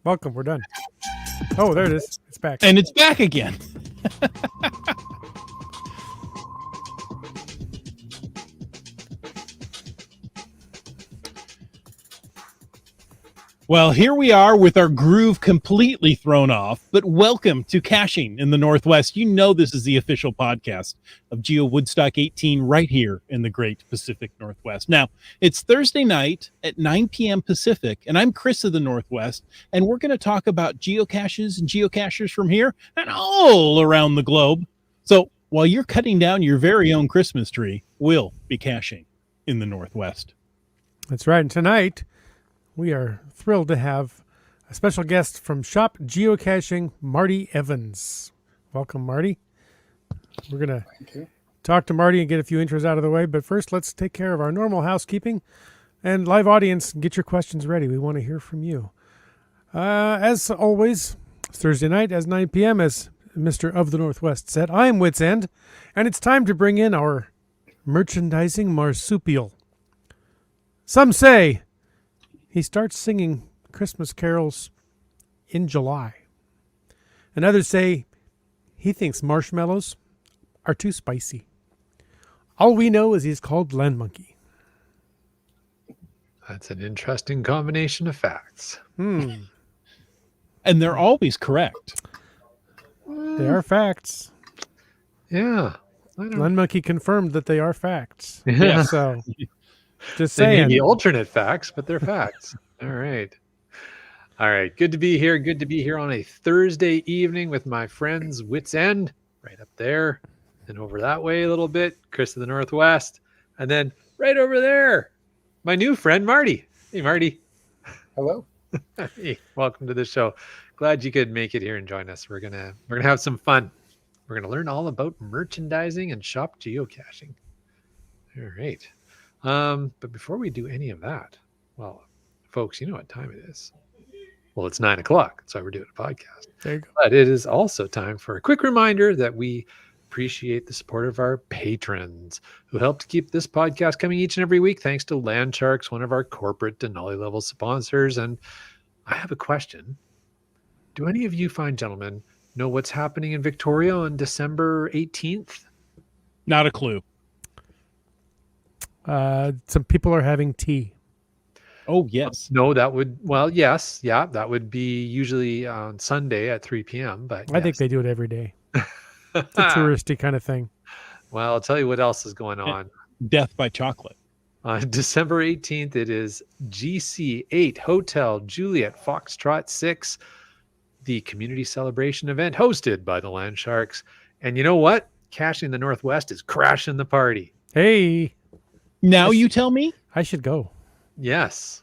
Welcome. We're done. Oh, there it is. It's back. And it's back again. Well, here we are with our groove completely thrown off, but welcome to Caching in the Northwest. You know this is the official podcast of GeoWoodstock 18 right here in the great Pacific Northwest. Now, it's Thursday night at 9 p.m. Pacific, and I'm Chris of the Northwest, and we're going to talk about geocaches and geocachers from here and all around the globe. So while you're cutting down your very own Christmas tree, we'll be caching in the Northwest. That's right. And tonight, we are thrilled to have a special guest from Shop Geocaching, Marty Evans. Welcome, Marty. We're going to talk to Marty and get a few intros out of the way. But first, let's take care of our normal housekeeping. And live audience, get your questions ready. We want to hear from you. As always, it's Thursday night as 9 p.m., as Mr. of the Northwest said. I'm Wits End, and it's time to bring in our merchandising marsupial. Some say he starts singing Christmas carols in July. And others say he thinks marshmallows are too spicy. All we know is he's called Land Monkey. That's an interesting combination of facts. And they're always correct. They are facts. Yeah. Land Monkey confirmed that they are facts. Yeah. So, just They may saying. be alternate facts, but they're facts. All right. All right. Good to be here. Good to be here on a Thursday evening with my friends Wits End, right up there. And over that way a little bit, Chris of the Northwest. And then right over there, my new friend Marty. Hey, Marty. Hello. Hey, welcome to the show. Glad you could make it here and join us. We're gonna have some fun. We're gonna learn all about merchandising and shop geocaching. All right. But before we do any of that, well, folks, you know what time it is. Well, it's 9 o'clock. That's why we're doing a podcast. There you go. But it is also time for a quick reminder that we appreciate the support of our patrons who help to keep this podcast coming each and every week. Thanks to Land Sharks, one of our corporate Denali level sponsors. And I have a question. Do any of you fine gentlemen know what's happening in Victoria on December 18th? Not a clue. Some people are having tea. Oh, yes. No, that would, well, yes. Yeah, that would be usually on Sunday at 3 p.m. But I think they do it every day. It's a touristy kind of thing. Well, I'll tell you what else is going on. Death by chocolate. On December 18th, it is GC8 Hotel Juliet Foxtrot 6, the community celebration event hosted by the Land Sharks. And you know what? Caching the Northwest is crashing the party. Hey, Now you tell me? I should go. Yes.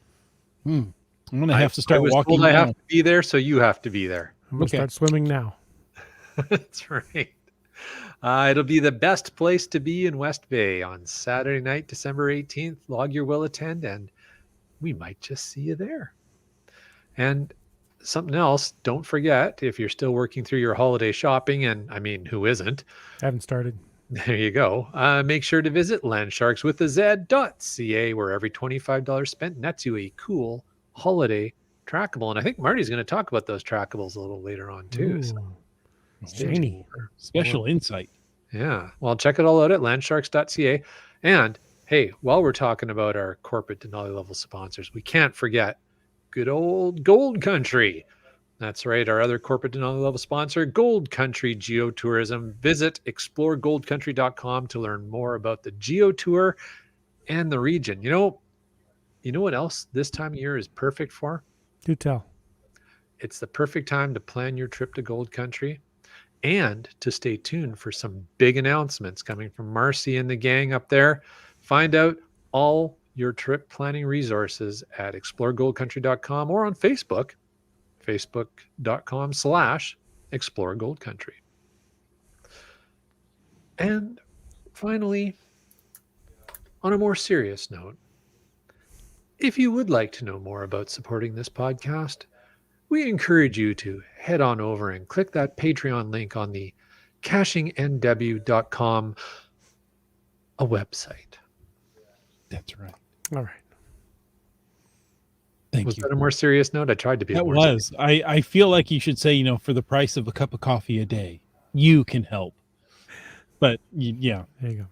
I'm going to have to start I was walking. told I have now. to be there, so you have to be there. I'm going to Okay. start swimming now. That's right. It'll be the best place to be in West Bay on Saturday night, December 18th. Log your will attend, and we might just see you there. And something else, don't forget, if you're still working through your holiday shopping, and I mean, who isn't? I haven't started. There you go. Make sure to visit landsharkswithaz.ca, where every $25 spent nets you a cool holiday trackable. And I think Marty's going to talk about those trackables a little later on too. So Ooh, stay shiny. tuned for Special more. insight. Yeah. Well, check it all out at landsharks.ca. And hey, while we're talking about our corporate Denali level sponsors, we can't forget good old Gold Country. That's right. Our other corporate Denali level sponsor, Gold Country Geotourism. Visit exploregoldcountry.com to learn more about the Geo Tour and the region. You know what else this time of year is perfect for? Do tell. It's the perfect time to plan your trip to Gold Country and to stay tuned for some big announcements coming from Marcy and the gang up there. Find out all your trip planning resources at exploregoldcountry.com or on Facebook, facebook.com/exploregoldcountry. And finally, on a more serious note, if you would like to know more about supporting this podcast, we encourage you to head on over and click that Patreon link on the cachingNW.com, a website. That's right. All right. Thank Was you. that a more serious note? I tried to be. That more was. I feel like you should say, for the price of a cup of coffee a day, you can help. But yeah. There you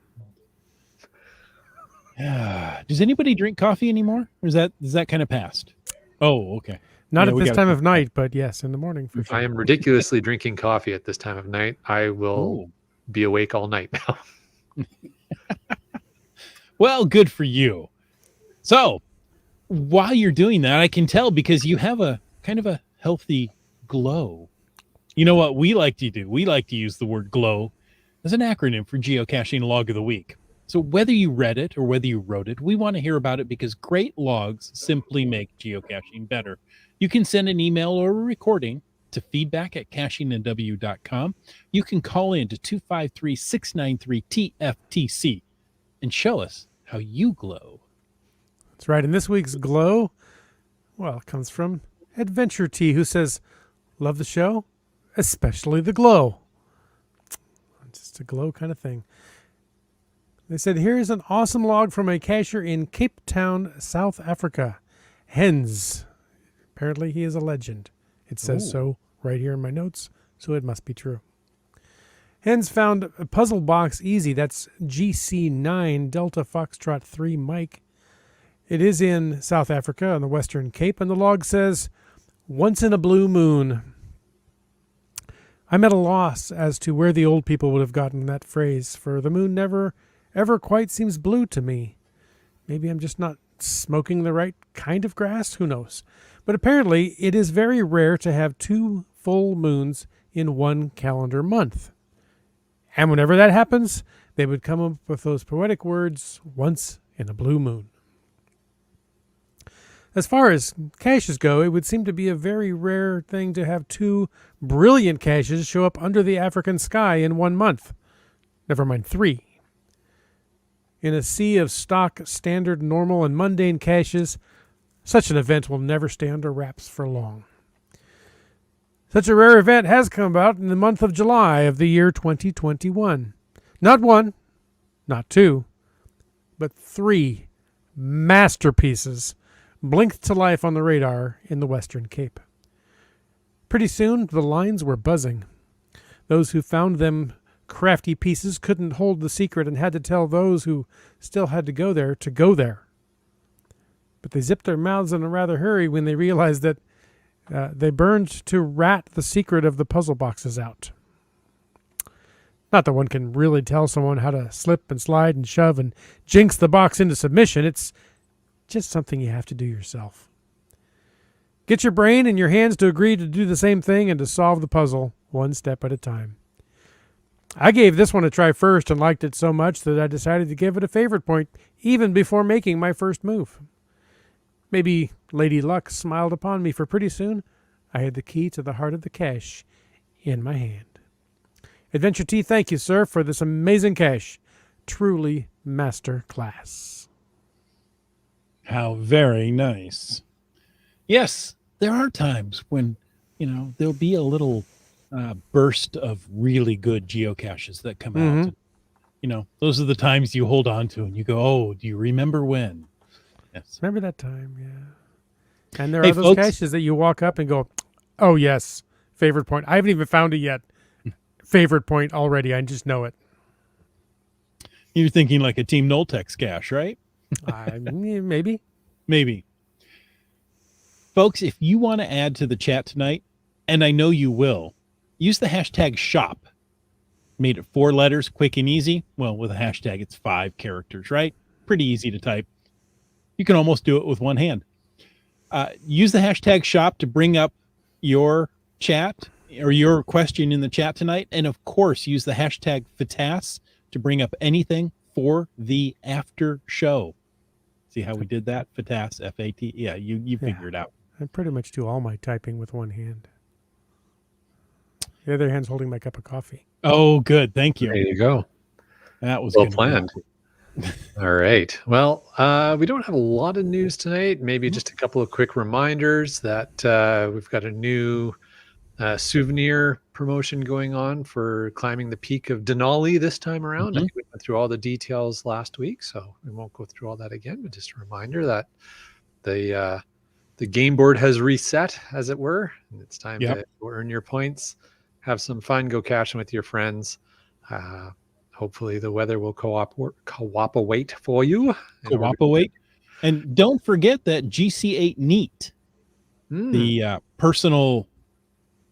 go. Does anybody drink coffee anymore? Or is that kind of past? Oh, okay. Not Yeah, at we this gotta time think of night, but yes, in the morning for sure. I am ridiculously drinking coffee at this time of night. I will be awake all night now. Well, good for you. So, while you're doing that, I can tell because you have a kind of a healthy glow. You know what we like to do? We like to use the word glow as an acronym for geocaching log of the week. So whether you read it or whether you wrote it, we want to hear about it because great logs simply make geocaching better. You can send an email or a recording to feedback@cachingandw.com. You can call in to 253-693-TFTC and show us how you glow. That's right. And this week's glow, well, it comes from Adventure Tea, who says, love the show, especially the glow. Just a glow kind of thing. They said, here's an awesome log from a cacher in Cape Town, South Africa. Hens. Apparently he is a legend. It says so right here in my notes, so it must be true. Hens found a puzzle box easy. That's GC9 Delta Foxtrot 3 Mike. It is in South Africa on the Western Cape, and the log says, once in a blue moon. I'm at a loss as to where the old people would have gotten that phrase, for the moon never, ever quite seems blue to me. Maybe I'm just not smoking the right kind of grass? Who knows? But apparently it is very rare to have 2 full moons in one calendar month. And whenever that happens, they would come up with those poetic words, once in a blue moon. As far as caches go, it would seem to be a very rare thing to have 2 brilliant caches show up under the African sky in 1 month. Never mind 3. In a sea of stock, standard, normal, and mundane caches, such an event will never stay under wraps for long. Such a rare event has come about in the month of July of the year 2021. Not 1, not 2, but 3 masterpieces blinked to life on the radar in the Western Cape. Pretty soon, the lines were buzzing. Those who found them crafty pieces couldn't hold the secret and had to tell those who still had to go there to go there. But they zipped their mouths in a rather hurry when they realized that they burned to rat the secret of the puzzle boxes out. Not that one can really tell someone how to slip and slide and shove and jinx the box into submission. It's just something you have to do yourself. Get your brain and your hands to agree to do the same thing and to solve the puzzle one step at a time. I gave this one a try first and liked it so much that I decided to give it a favorite point even before making my first move. Maybe Lady Luck smiled upon me, for pretty soon I had the key to the heart of the cache in my hand. Adventure Tea, thank you, sir, for this amazing cache. Truly master class. How very nice. Yes, there are times when, there'll be a little burst of really good geocaches that come out. Those are the times you hold on to and you go, oh, do you remember when? Yes. Remember that time, yeah. And there Hey, are those folks. caches that you walk up and go, oh, yes, favorite point. I haven't even found it yet. Favorite point already. I just know it. You're thinking like a Team Noltex cache, right? Maybe. Maybe. Folks, if you want to add to the chat tonight, and I know you will, use the hashtag shop. Made it 4 letters, quick and easy. Well, with a hashtag, it's 5 characters, right? Pretty easy to type. You can almost do it with one hand. Use the hashtag shop to bring up your chat or your question in the chat tonight. And of course, use the hashtag FATAS to bring up anything for the after show. See how we did that? FATAS, F-A-T. Yeah, you figure it out. I pretty much do all my typing with one hand. The other hand's holding my cup of coffee. Oh, good. Thank you. There you go. That was Well gonna planned. All right. Well, we don't have a lot of news tonight. Maybe just a couple of quick reminders that we've got a new souvenir promotion going on for climbing the peak of Denali this time around. I think we went through all the details last week, so we won't go through all that again, but just a reminder that the the game board has reset, as it were, and it's time Yep. to earn your points, have some fun, go caching with your friends. Hopefully the weather will cooperate for you. Cooperate. And don't forget that GC8 Neat, the personal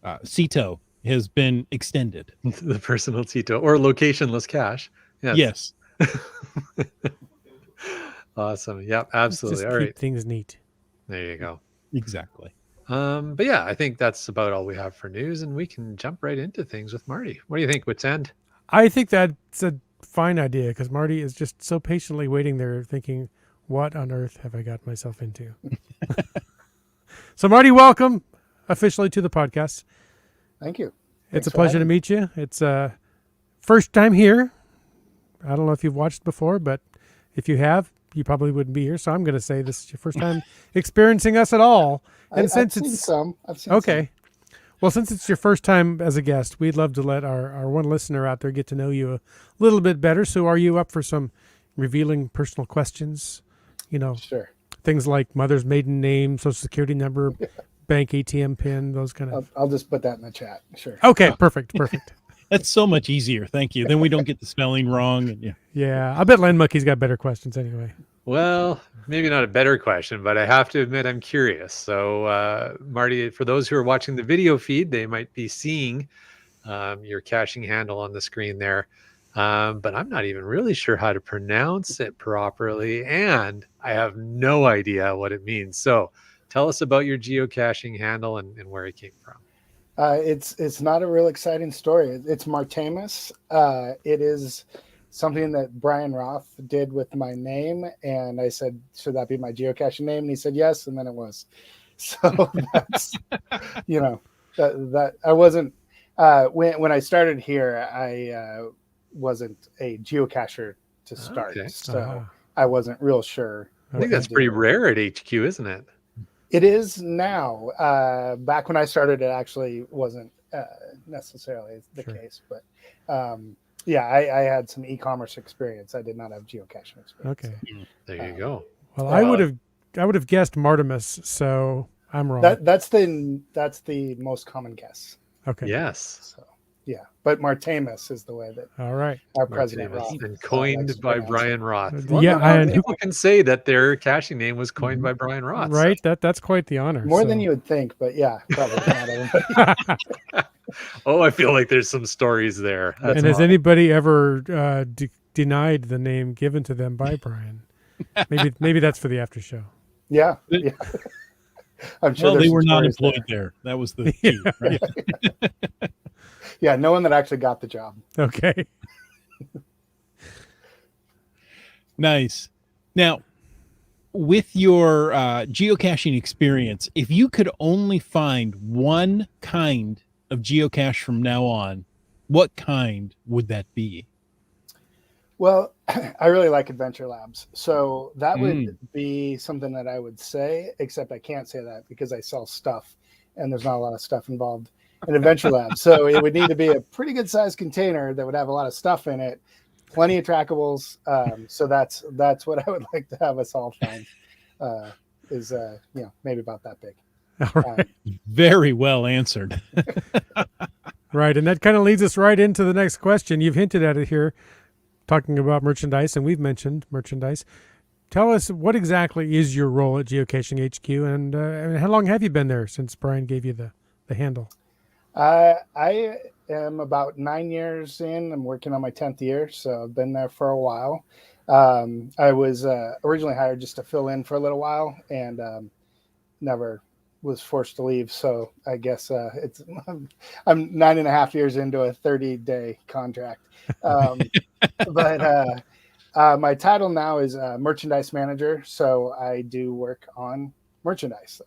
CETO, has been extended. The personal Tito or locationless cache. Yes. Awesome. Yep, absolutely. Just All keep right. things neat. There you go. Exactly. But yeah, I think that's about all we have for news, and we can jump right into things with Marty. What do you think, Wits End? I think that's a fine idea because Marty is just so patiently waiting there thinking, what on earth have I got myself into? So Marty, welcome officially to the podcast. Thank you. It's Thanks a for pleasure to having meet you. It's first time here. I don't know if you've watched before, but if you have, you probably wouldn't be here. So I'm going to say this is your first time experiencing us at all. And I've seen some. Okay. Well, since it's your first time as a guest, we'd love to let our one listener out there get to know you a little bit better. So are you up for some revealing personal questions? You know, Sure. things like mother's maiden name, social security number, bank ATM pin, those kind of. I'll just put that in the chat. Sure. Okay, perfect. That's so much easier. Thank you. Then we don't get the spelling wrong. And Yeah, I bet Len Mucky's got better questions anyway. Well, maybe not a better question, but I have to admit I'm curious. So, Marty, for those who are watching the video feed, they might be seeing your caching handle on the screen there. But I'm not even really sure how to pronounce it properly, and I have no idea what it means. So tell us about your geocaching handle and where it came from. It's not a real exciting story. It's Martamus. It is something that Brian Roth did with my name, and I said, should that be my geocaching name? And he said yes, and then it was. So that's that I wasn't when I started here, I wasn't a geocacher to start, Okay. so I wasn't real sure. I think that's pretty rare at HQ, isn't it? It is now. Back when I started, it actually wasn't necessarily the case, but yeah, I had some e-commerce experience. I did not have geocaching experience. Okay. There you go. Well, I would have guessed Martimus, so I'm wrong. That's the most common guess. Okay. Yes. So yeah, but Martamus is the way that All right. our president Martinez, Roth, and coined by Brian Roth. Yeah, and people can say that their caching name was coined by Brian Roth. Right. That's quite the honor. more so. than you would think, but yeah, probably not everybody. Oh, I feel like there's some stories there. That's And has awesome. anybody ever denied the name given to them by Brian? Maybe that's for the after show. Yeah. I'm sure. well, they there's were some not stories employed there. That was the key, right? Yeah, no one that actually got the job. Okay. Nice. Now, with your geocaching experience, if you could only find one kind of geocache from now on, what kind would that be? Well, I really like Adventure Labs. So that would be something that I would say, except I can't say that because I sell stuff and there's not a lot of stuff involved in Adventure Labs. So it would need to be a pretty good sized container that would have a lot of stuff in it, plenty of trackables. So that's what I would like to have us all find is, maybe about that big. All right. Very well answered. Right. And that kind of leads us right into the next question. You've hinted at it here, talking about merchandise, and we've mentioned merchandise. Tell us, what exactly is your role at Geocaching HQ, and how long have you been there since Brian gave you the handle? I am about 9 years in. I'm working on my 10th year, so I've been there for a while. I was originally hired just to fill in for a little while, and never was forced to leave. So I guess I'm 9.5 years into a 30-day contract. But my title now is merchandise manager. So I do work on merchandise.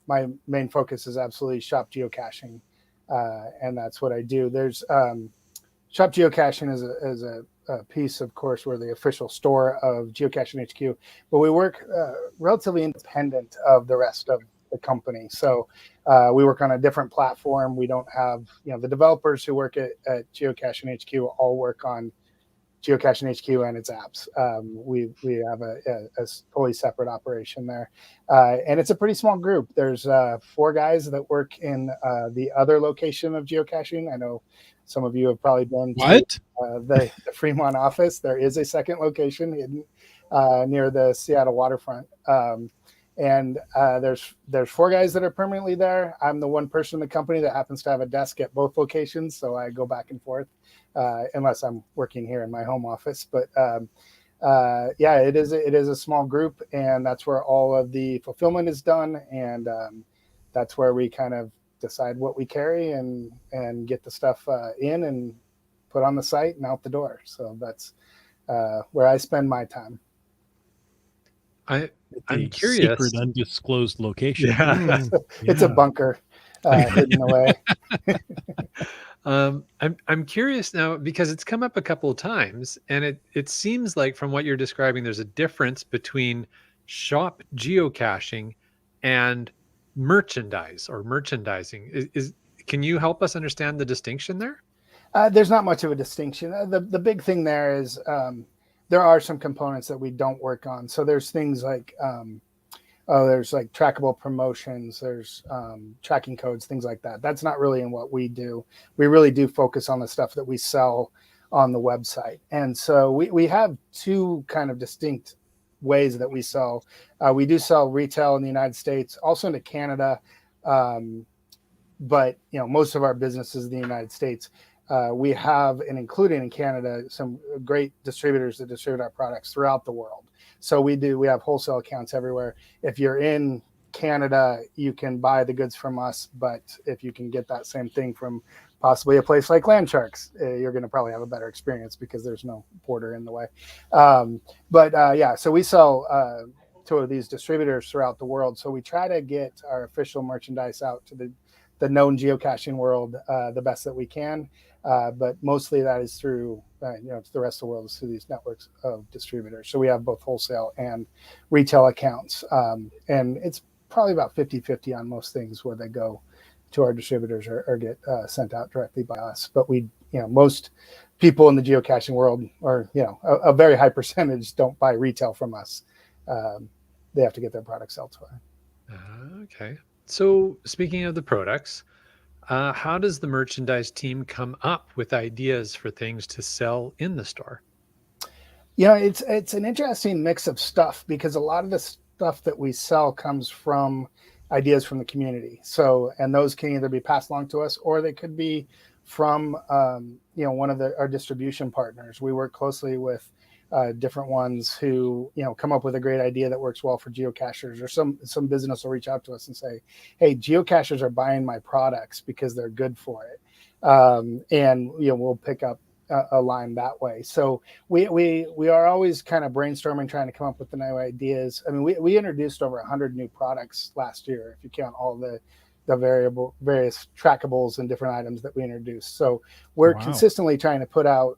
My main focus is absolutely shop geocaching. And that's what I do. There's shop geocaching is a piece, of course, we're the official store of Geocaching HQ, but we work relatively independent of the rest of the company. So we work on a different platform. We don't have, the developers who work at Geocaching HQ all work on Geocaching HQ and its apps. We have a totally separate operation there, and it's a pretty small group. There's 4 guys that work in the other location of geocaching. I know some of you have probably been to the Fremont office. There is a second location hidden near the Seattle waterfront. And there's 4 guys that are permanently there. I'm the one person in the company that happens to have a desk at both locations, so I go back and forth unless I'm working here in my home office. But yeah, it is a small group, and that's where all of the fulfillment is done, and that's where we kind of decide what we carry and get the stuff in and put on the site and out the door. So that's where I spend my time. I'm curious. Secret, undisclosed location. Yeah. It's a bunker hidden away. I'm curious now because it's come up a couple of times, and it seems like from what you're describing, there's a difference between shop geocaching and merchandise or merchandising. Can you help us understand the distinction there? There's not much of a distinction. The big thing there is there are some components that we don't work on. So there's things like there's like trackable promotions, there's tracking codes, things like that. That's not really in what we do. We really do focus on the stuff that we sell on the website. And so we have 2 kind of distinct ways that we sell. We do sell retail in the United States, also into Canada. But most of our business is in the United States. We have, and including in Canada, some great distributors that distribute our products throughout the world. So we have wholesale accounts everywhere. If you're in Canada, you can buy the goods from us, but if you can get that same thing from possibly a place like Landsharks, you're going to probably have a better experience because there's no border in the way. Yeah, so we sell to these distributors throughout the world. So we try to get our official merchandise out to the known geocaching world the best that we can. But mostly that is through, to the rest of the world is through these networks of distributors. So we have both wholesale and retail accounts. And it's probably about 50-50 on most things where they go to our distributors or get sent out directly by us. But most people in the geocaching world, or, a very high percentage don't buy retail from us. They have to get their products elsewhere. Okay. So speaking of the products, how does the merchandise team come up with ideas for things to sell in the store? It's an interesting mix of stuff because a lot of the stuff that we sell comes from ideas from the community. So, and those can either be passed along to us or they could be from, one of our distribution partners. We work closely with different ones who come up with a great idea that works well for geocachers, or some business will reach out to us and say, hey, geocachers are buying my products because they're good for it, and we'll pick up a line that way. So we are always kind of brainstorming, trying to come up with the new ideas. I mean, we introduced over 100 new products last year if you count all the various trackables and different items that we introduced. So we're consistently trying to put out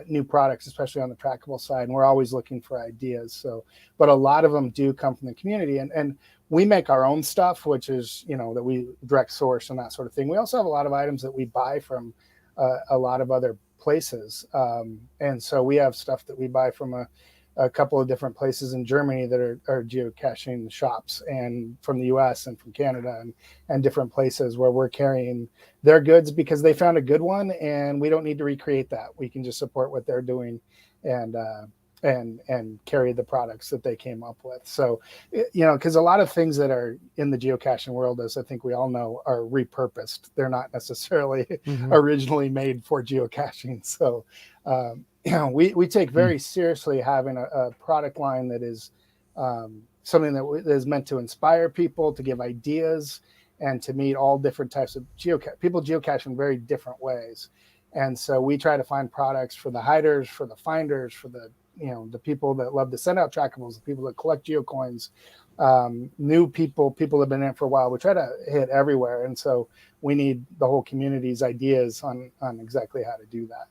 new products, especially on the trackable side, and we're always looking for ideas. So, but a lot of them do come from the community, and we make our own stuff, which is that we direct source and that sort of thing. We also have a lot of items that we buy from a lot of other places, and so we have stuff that we buy from a couple of different places in Germany that are geocaching shops, and from the US and from Canada and different places where we're carrying their goods because they found a good one and we don't need to recreate that. We can just support what they're doing and carry the products that they came up with. So, because a lot of things that are in the geocaching world, as I think we all know, are repurposed. They're not necessarily originally made for geocaching. So, we take very seriously having a product line that is something that is meant to inspire people, to give ideas, and to meet all different types of people geocache in very different ways. And so we try to find products for the hiders, for the finders, for the people that love to send out trackables, the people that collect geocoins, new people that have been in it for a while. We try to hit everywhere. And so we need the whole community's ideas on exactly how to do that.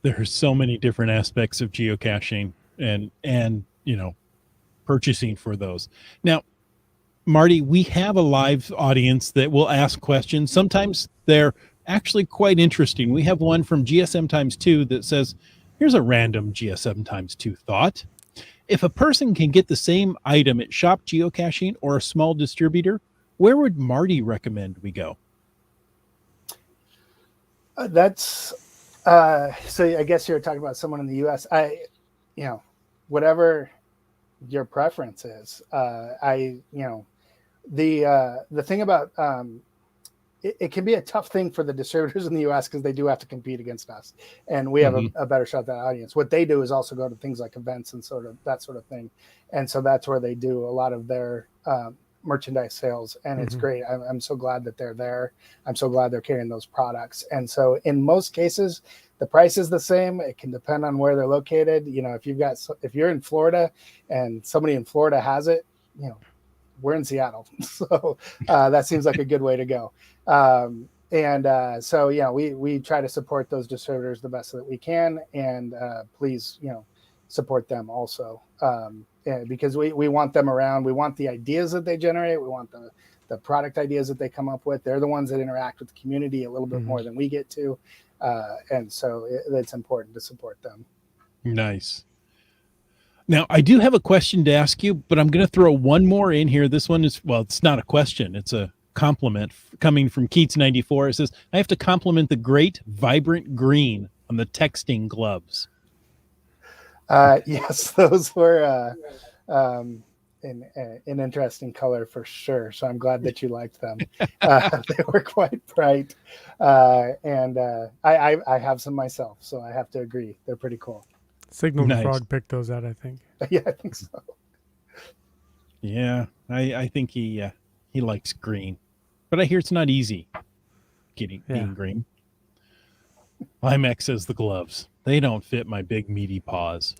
There are so many different aspects of geocaching and purchasing for those. Now, Marty, we have a live audience that will ask questions. Sometimes they're actually quite interesting. We have one from GSM times 2 that says, here's a random GSM times 2 thought. If a person can get the same item at Shop Geocaching or a small distributor, where would Marty recommend we go? That's so I guess you're talking about someone in the US. Whatever your preference is. The thing about it can be a tough thing for the distributors in the US because they do have to compete against us, and we have a better shot at that audience. What they do is also go to things like events and sort of that sort of thing, and so that's where they do a lot of their merchandise sales, and it's great. I'm so glad that they're there. I'm so glad they're carrying those products. And so in most cases, the price is the same. It can depend on where they're located. If you're in Florida and somebody in Florida has it, we're in Seattle. So that seems like a good way to go. We try to support those distributors the best that we can. And please, support them also. Because we want them around. We want the ideas that they generate. We want the product ideas that they come up with. They're the ones that interact with the community a little bit more than we get to. And so it's important to support them. Nice. Now, I do have a question to ask you, but I'm going to throw one more in here. This one is, well, it's not a question. It's a compliment coming from Keats94. It says, I have to compliment the great vibrant green on the texting gloves. Yes, those were an interesting color for sure. So I'm glad that you liked them. They were quite bright. And I have some myself, so I have to agree. They're pretty cool. Signal nice. Frog picked those out, I think. Yeah, I think so. Yeah, I think he likes green. But I hear it's not easy being green. Limex says the gloves. They don't fit my big meaty paws.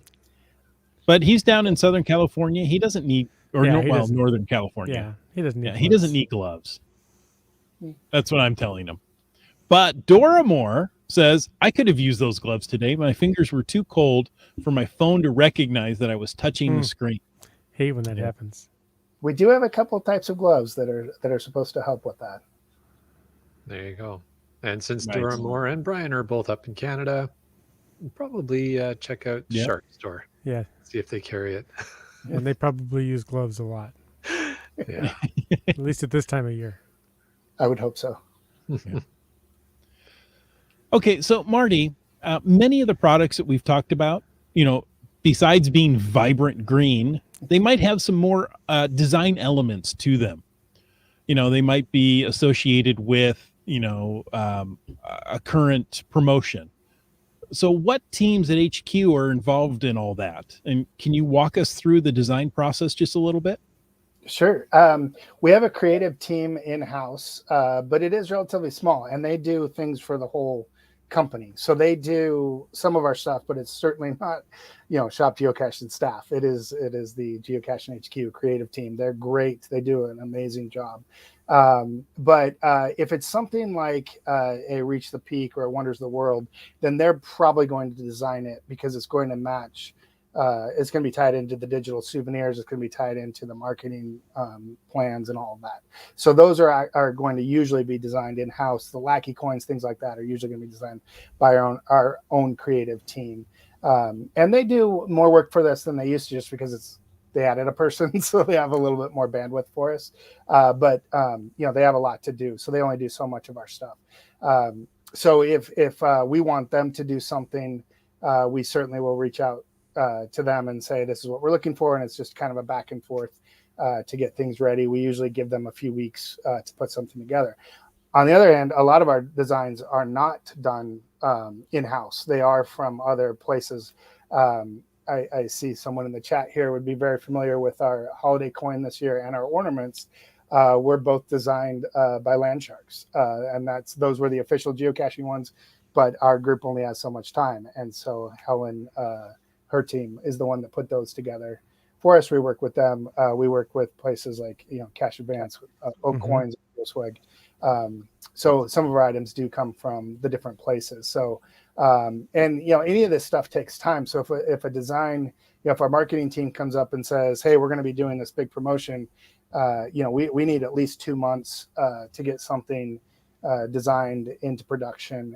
But he's down in Southern California. He doesn't need, Northern California. Yeah, he doesn't need gloves. He doesn't need gloves. That's what I'm telling him. But Dora Moore says, I could have used those gloves today. My fingers were too cold for my phone to recognize that I was touching the screen. Hate when that happens. We do have a couple types of gloves that are supposed to help with that. There you go. And since Dora Moore and Brian are both up in Canada, probably check out Shark Store. Yeah. See if they carry it. And they probably use gloves a lot. Yeah. At least at this time of year. I would hope so. Yeah. Okay, so Marty, many of the products that we've talked about, besides being vibrant green, they might have some more design elements to them. They might be associated with, a current promotion. So what teams at HQ are involved in all that? And can you walk us through the design process just a little bit? Sure. We have a creative team in-house, but it is relatively small, and they do things for the whole company. So they do some of our stuff, but it's certainly not, Shop Geocaching staff. It is the Geocaching HQ creative team. They're great. They do an amazing job. But if it's something like a Reach the Peak or a Wonders of the World, then they're probably going to design it because it's going to match. It's going to be tied into the digital souvenirs. It's going to be tied into the marketing plans and all of that. So those are going to usually be designed in-house. The Lackey coins, things like that, are usually going to be designed by our own creative team. And they do more work for this than they used to, just because they added a person, so they have a little bit more bandwidth for us. But they have a lot to do, so they only do so much of our stuff. So if we want them to do something, we certainly will reach out to them and say, this is what we're looking for. And it's just kind of a back and forth to get things ready. We usually give them a few weeks to put something together. On the other hand, a lot of our designs are not done in-house. They are from other places. I see someone in the chat here would be very familiar with our holiday coin this year, and our ornaments were both designed by Landsharks. And those were the official geocaching ones, but our group only has so much time. And so Helen, her team, is the one that put those together for us. We work with them. We work with places like Cash Advance, Oak Coins, Swag. So some of our items do come from the different places. So any of this stuff takes time. So if a design, if our marketing team comes up and says, hey, we're going to be doing this big promotion, we need at least 2 months to get something designed into production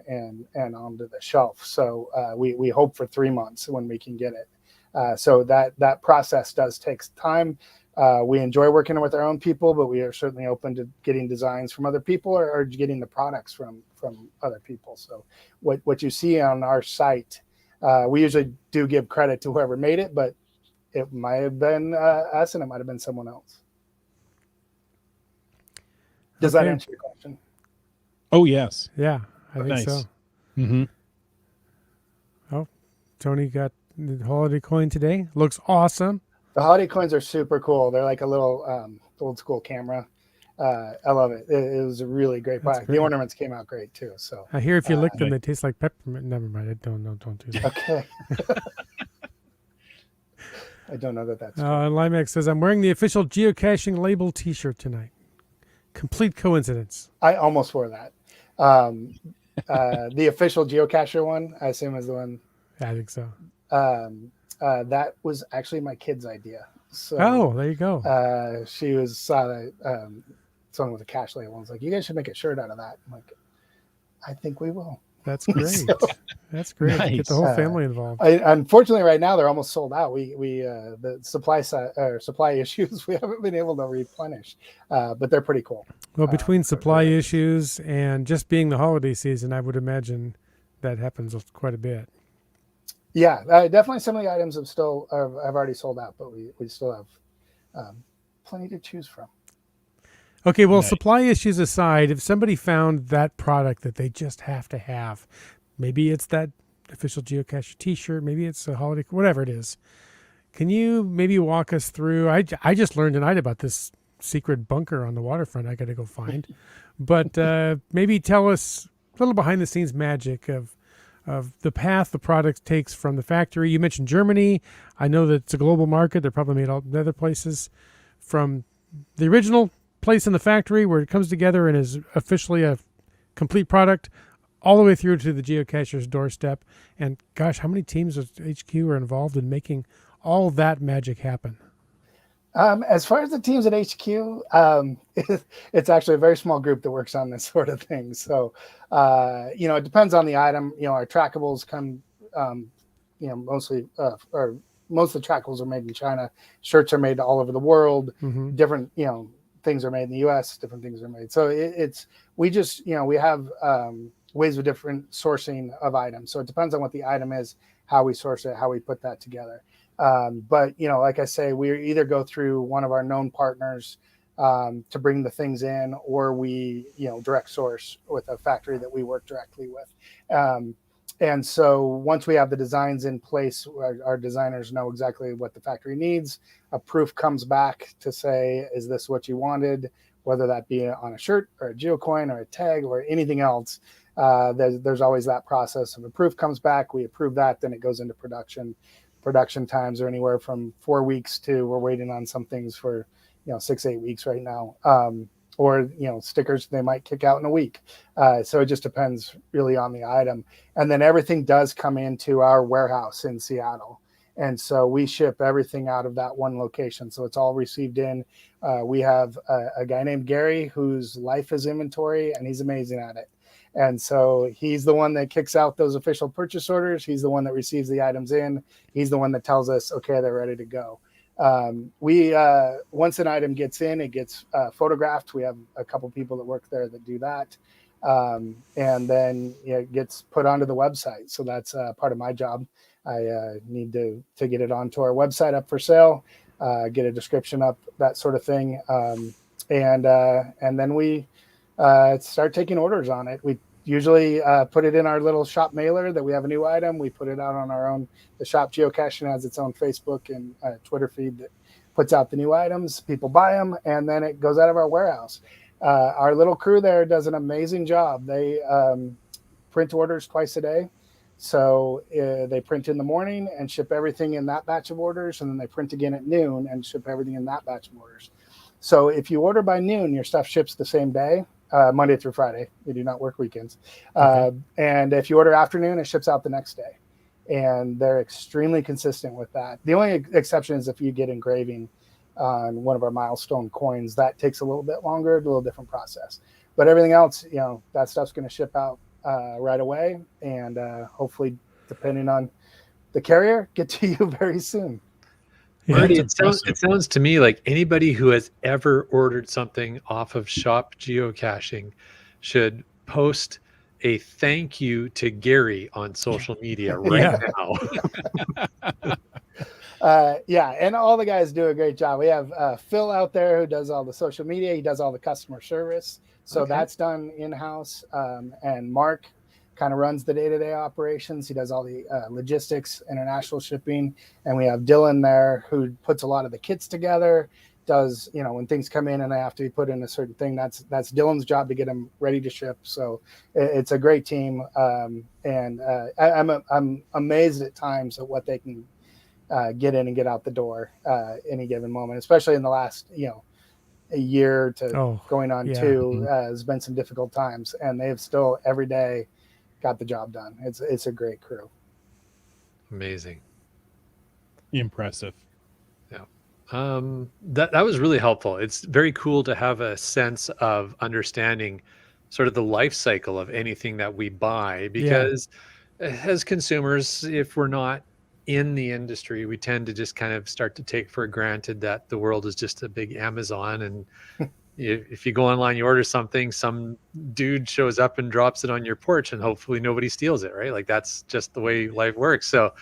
and onto the shelf. So we hope for 3 months when we can get it. So that process does take time. We enjoy working with our own people, but we are certainly open to getting designs from other people or getting the products from other people. So what you see on our site, we usually do give credit to whoever made it, but it might have been us and it might have been someone else. Does that answer your question? Oh, yes. Yeah, I think Nice. so. Mm-hmm. Oh, Tony got the holiday coin today. Looks awesome. The holiday coins are super cool. They're like a little old school camera. I love it. It was a really great product. The ornaments came out great too. So I hear if you lick them, they taste like peppermint. Never mind. Don't do that. okay. I don't know that's true. And Limex says, I'm wearing the official geocaching label t-shirt tonight. Complete coincidence. I almost wore that. The official geocacher one, I assume, is the one. I think so. That was actually my kid's idea. So, there you go. She saw that someone with a cache label and was like, "You guys should make a shirt out of that." I'm like, "I think we will." That's great. So, that's great. Nice. Get the whole family involved. Unfortunately, right now they're almost sold out. We the supply issues, we haven't been able to replenish, but they're pretty cool. Well, between supply issues and just being the holiday season, I would imagine that happens quite a bit. Yeah, definitely some of the items have already sold out, but we still have plenty to choose from. Okay, well, Nice. Supply issues aside, if somebody found that product that they just have to have, maybe it's that official geocache t-shirt, maybe it's a holiday, whatever it is. Can you maybe walk us through? I just learned tonight about this secret bunker on the waterfront I got to go find. But maybe tell us a little behind the scenes magic of the path the product takes from the factory. You mentioned Germany. I know that it's a global market. They're probably made all other places. From the original place in the factory where it comes together and is officially a complete product, all the way through to the geocacher's doorstep. And gosh, how many teams of HQ are involved in making all that magic happen? As far as the teams at HQ, it's actually a very small group that works on this sort of thing. So, it depends on the item. Our trackables come, mostly, or most of the trackables are made in China. Shirts are made all over the world. Mm-hmm. Different, things are made in the U.S. Different things are made. So we have ways of different sourcing of items. So it depends on what the item is, how we source it, how we put that together. But like I say, we either go through one of our known partners to bring the things in, or we direct source with a factory that we work directly with. And so once we have the designs in place, our designers know exactly what the factory needs. A proof comes back to say, is this what you wanted? Whether that be on a shirt or a geocoin or a tag or anything else, there's always that process of a proof comes back. We approve that, then it goes into production. Production times are anywhere from 4 weeks to we're waiting on some things for 6-8 weeks right now. Or stickers they might kick out in a week. So it just depends really on the item. And then everything does come into our warehouse in Seattle. And so we ship everything out of that one location. So it's all received in. We have a guy named Gary whose life is inventory, and he's amazing at it. And so he's the one that kicks out those official purchase orders. He's the one that receives the items in. He's the one that tells us, okay, they're ready to go. Once an item gets in, it gets photographed. We have a couple people that work there that do that. And then it gets put onto the website. So that's part of my job. I need to get it onto our website up for sale, get a description up, that sort of thing. And then we start taking orders on it. We usually put it in our little shop mailer that we have a new item. We put it out on our own. The shop Geocaching has its own Facebook and Twitter feed that puts out the new items. People buy them, and then it goes out of our warehouse. Our little crew there does an amazing job. They print orders twice a day. So they print in the morning and ship everything in that batch of orders, and then they print again at noon and ship everything in that batch of orders. So if you order by noon, your stuff ships the same day, Monday through Friday. We do not work weekends. Okay. And if you order afternoon, it ships out the next day. And they're extremely consistent with that. The only exception is if you get engraving on one of our milestone coins. That takes a little bit longer, a little different process. but everything else, that stuff's going to ship out right away, and hopefully, depending on the carrier, get to you very soon. Yeah. Marty, That's it sounds to me like anybody who has ever ordered something off of Shop Geocaching should post a thank you to Gary on social media right Yeah. now. Yeah, and all the guys do a great job. We have Phil out there who does all the social media. He does all the customer service. So Okay. that's done in-house. And Mark kind of runs the day-to-day operations. He does all the logistics, international shipping. And we have Dylan there who puts a lot of the kits together, does, when things come in and they have to be put in a certain thing, that's Dylan's job to get them ready to ship. So it's a great team. And I'm amazed at times at what they can get in and get out the door any given moment, especially in the last a year to going on yeah. 2 has been some difficult times, and they've still every day got the job done. It's a great crew. Amazing. Impressive. That was really helpful. It's very cool to have a sense of understanding sort of the life cycle of anything that we buy, because as consumers, if we're not in the industry, we tend to just kind of start to take for granted that the world is just a big Amazon, and if you go online, you order something, some dude shows up and drops it on your porch, and hopefully nobody steals it, right? Like that's just the way life works. So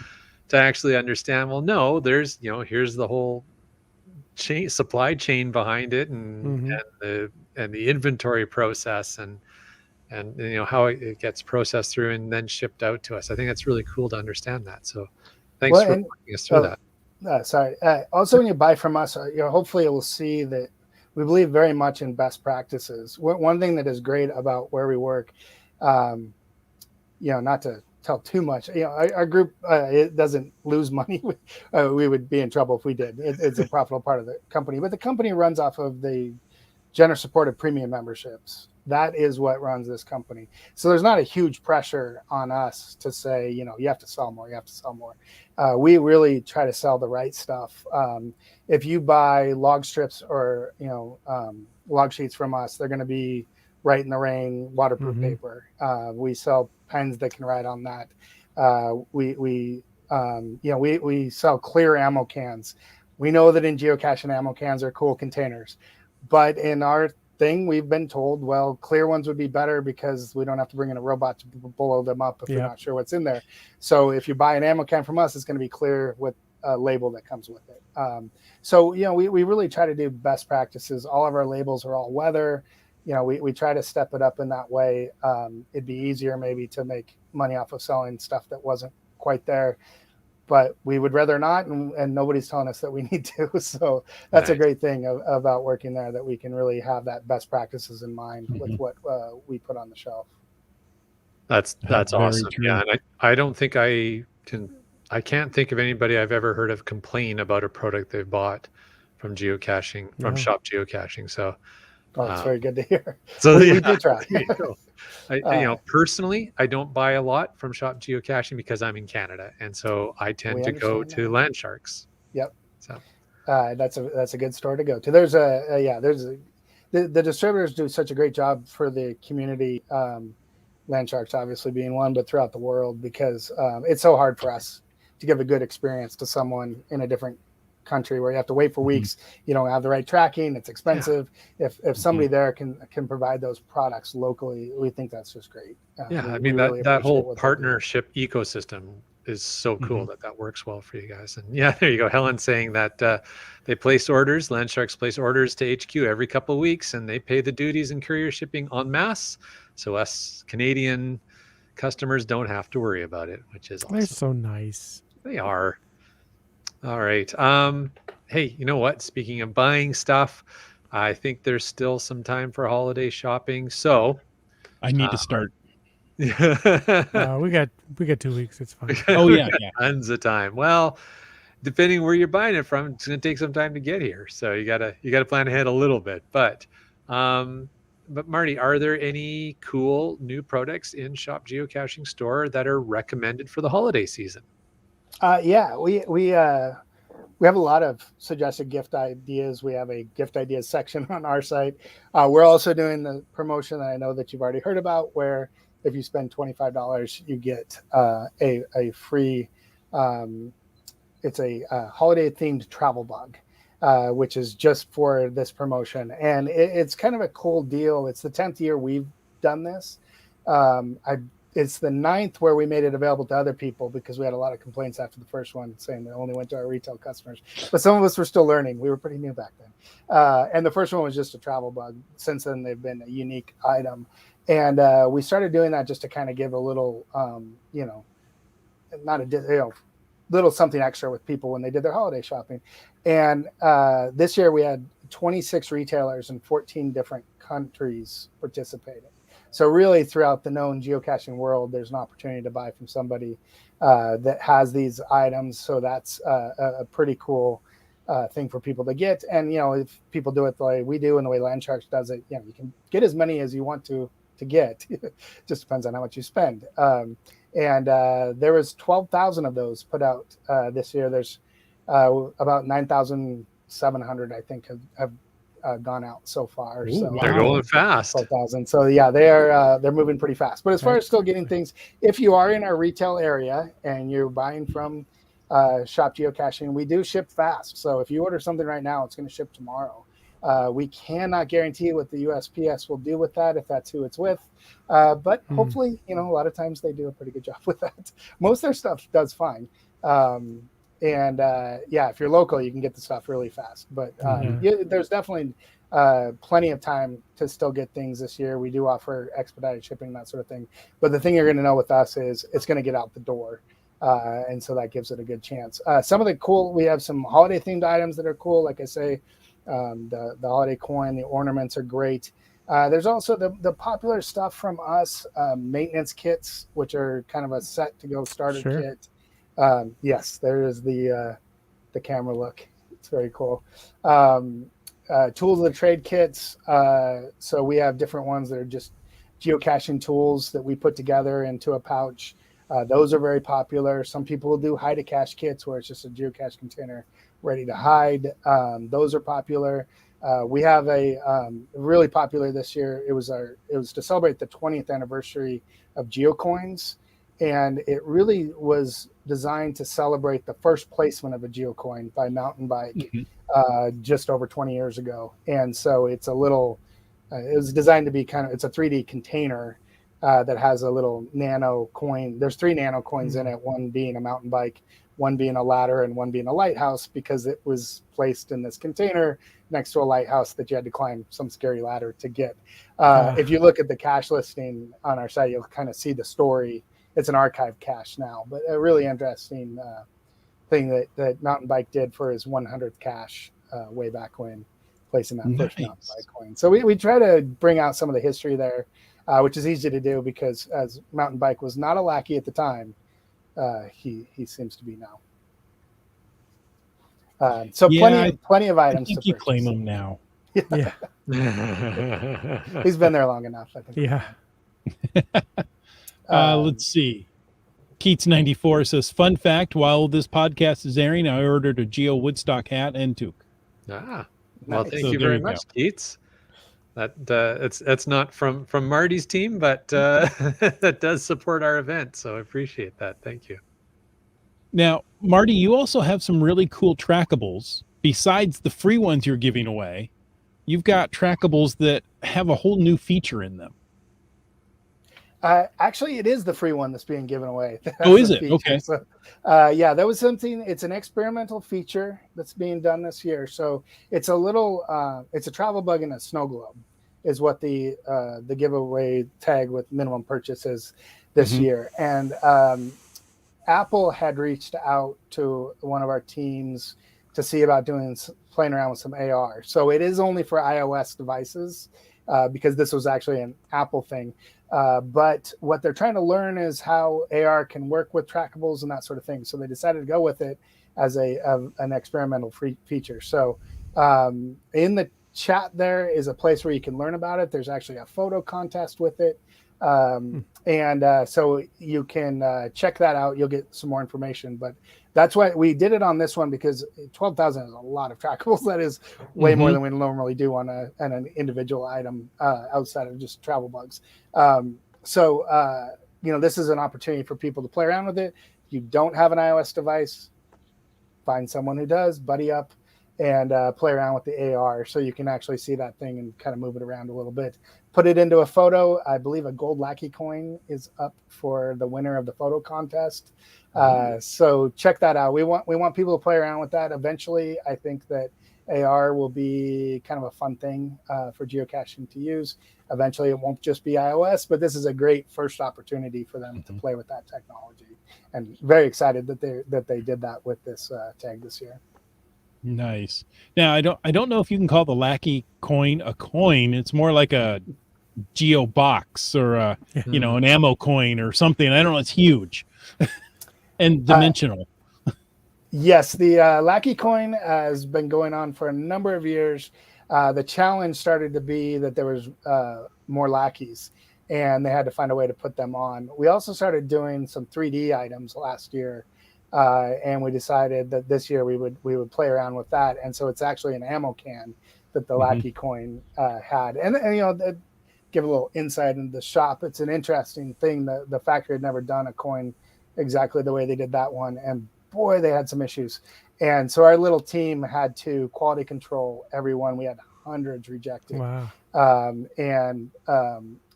to actually understand, well, no, there's here's the whole supply chain behind it, and the inventory process, and how it gets processed through and then shipped out to us. I think that's really cool to understand that. So thanks for walking us through that. Sorry. Also, when you buy from us, hopefully it will see that we believe very much in best practices. One thing that is great about where we work, not to tell too much, our group, it doesn't lose money. We would be in trouble if we did. It's a profitable part of the company, but the company runs off of the generous supported premium memberships. That is what runs this company. So there's not a huge pressure on us to say, you have to sell more, we really try to sell the right stuff. If you buy log strips or, log sheets from us, they're going to be right in the rain, waterproof paper. We sell pens that can write on that. We sell clear ammo cans. We know that in geocaching, ammo cans are cool containers, but in our thing, we've been told, well, clear ones would be better because we don't have to bring in a robot to blow them up if we're not sure what's in there. So if you buy an ammo can from us, it's going to be clear with a label that comes with it. We really try to do best practices. All of our labels are all weather. We try to step it up in that way. It'd be easier maybe to make money off of selling stuff that wasn't quite there, but we would rather not, and nobody's telling us that we need to. So that's a great thing about working there, that we can really have that best practices in mind with what we put on the shelf. That's awesome. True. Yeah, and I don't think I can't think of anybody I've ever heard of complain about a product they've bought from geocaching, from Shop Geocaching. So it's very good to hear. So we do try. Personally, I don't buy a lot from Shop Geocaching because I'm in Canada, and so I tend to go to Land Sharks. Yep. So that's a good store to go to. The distributors do such a great job for the community. Land Sharks obviously being one, but throughout the world, because it's so hard for us to give a good experience to someone in a different country where you have to wait for weeks. You don't have the right tracking. It's expensive. If somebody there can provide those products locally, we think that's just great. That whole partnership ecosystem is so cool that works well for you guys. And there you go. Helen saying that they place orders. Land Sharks place orders to HQ every couple of weeks, and they pay the duties and courier shipping en masse. So us Canadian customers don't have to worry about it, which is awesome. They're so nice. They are. All right. Hey, you know what? Speaking of buying stuff, I think there's still some time for holiday shopping. So I need to start. We got 2 weeks. It's fine. Oh yeah. Tons of time. Well, depending where you're buying it from, it's going to take some time to get here. So you gotta plan ahead a little bit. But Marty, are there any cool new products in Shop Geocaching store that are recommended for the holiday season? We we have a lot of suggested gift ideas. We have a gift ideas section on our site. We're also doing the promotion that I know that you've already heard about, where if you spend $25, you get a free, it's a holiday themed travel bug, which is just for this promotion. And it's kind of a cool deal. It's the 10th year we've done this. It's the 9th where we made it available to other people, because we had a lot of complaints after the first one saying it only went to our retail customers. But some of us were still learning. We were pretty new back then. And the first one was just a travel bug. Since then, they've been a unique item. And we started doing that just to kind of give a little, little something extra with people when they did their holiday shopping. And this year we had 26 retailers in 14 different countries participating. So really, throughout the known geocaching world, there's an opportunity to buy from somebody that has these items. So that's a pretty cool thing for people to get. And, if people do it the way we do and the way Landsharks does it, you can get as many as you want to get. Just depends on how much you spend. And there was 12,000 of those put out this year. There's about 9,700, I think, have gone out so far. Ooh, so they're going fast. 12,000. So yeah, they're moving pretty fast. But as far as still getting things, if you are in our retail area and you're buying from Shop Geocaching, we do ship fast. So if you order something right now, it's going to ship tomorrow. We cannot guarantee what the USPS will do with that if that's who it's with. But hopefully, a lot of times they do a pretty good job with that. Most of their stuff does fine. If you're local, you can get the stuff really fast. But there's definitely plenty of time to still get things this year. We do offer expedited shipping, that sort of thing. But the thing you're going to know with us is it's going to get out the door. And so that gives it a good chance. Some of the we have some holiday themed items that are cool. Like I say, the holiday coin, the ornaments are great. There's also the popular stuff from us, maintenance kits, which are kind of a set to go starter kit. Yes, there is the camera look. It's very cool. Tools of the trade kits. So we have different ones that are just geocaching tools that we put together into a pouch. Those are very popular. Some people will do hide a cache kits where it's just a geocache container ready to hide. Those are popular. We have a really popular this year. It was to celebrate the 20th anniversary of GeoCoins. And it really was designed to celebrate the first placement of a geocoin by Mountain Bike just over 20 years ago. And so it's it was designed to be it's a 3D container that has a little nano coin. There's 3 nano coins in it, one being a mountain bike, one being a ladder, and one being a lighthouse, because it was placed in this container next to a lighthouse that you had to climb some scary ladder to get. If you look at the cache listing on our site, you'll kind of see the story. It's an archive cache now, but a really interesting thing that Mountain Bike did for his 100th cache way back when, placing that first Mountain Bike coin. So we try to bring out some of the history there, which is easy to do because as Mountain Bike was not a lackey at the time, he seems to be now. Plenty of items. I think you claim him now. Yeah. He's been there long enough, I think. Yeah. Let's see. Keats94 says, fun fact, while this podcast is airing, I ordered a GeoWoodstock hat and toque. Well, nice. thank you very much, Keats. That it's not from Marty's team, but that does support our event. So I appreciate that. Thank you. Now, Marty, you also have some really cool trackables. Besides the free ones you're giving away, you've got trackables that have a whole new feature in them. Actually, it is the free one that's being given away. Oh, is it? Feature. Okay. So, that was something. It's an experimental feature that's being done this year. So it's it's a travel bug and a snow globe, is what the giveaway tag with minimum purchase is this year. And Apple had reached out to one of our teams to see about playing around with some AR. So it is only for iOS devices because this was actually an Apple thing. But what they're trying to learn is how AR can work with trackables and that sort of thing. So they decided to go with it as an experimental free feature. So in the chat there is a place where you can learn about it. There's actually a photo contest with it. So you can check that out. You'll get some more information. But that's why we did it on this one, because 12,000 is a lot of trackables. That is way more than we normally do on an individual item outside of just travel bugs. This is an opportunity for people to play around with it. If you don't have an iOS device, find someone who does, buddy up, and play around with the AR so you can actually see that thing and kind of move it around a little bit. Put it into a photo. I believe a gold lackey coin is up for the winner of the photo contest. So check that out. We want people to play around with that. Eventually, I think that AR will be kind of a fun thing for geocaching to use. Eventually, it won't just be iOS, but this is a great first opportunity for them to play with that technology. And very excited that they did that with this tag this year. Nice. Now, I don't know if you can call the lackey coin a coin. It's more like a geo box or an ammo coin or something. I don't know. It's huge and dimensional. Yes, the lackey coin has been going on for a number of years. The challenge started to be that there was more lackeys, and they had to find a way to put them on. We also started doing some 3D items last year. And we decided that this year we would play around with that, and so it's actually an ammo can that the lackey coin had. And give a little insight into the shop. It's an interesting thing. The factory had never done a coin exactly the way they did that one, and boy, they had some issues. And so our little team had to quality control everyone. We had hundreds rejected. Wow.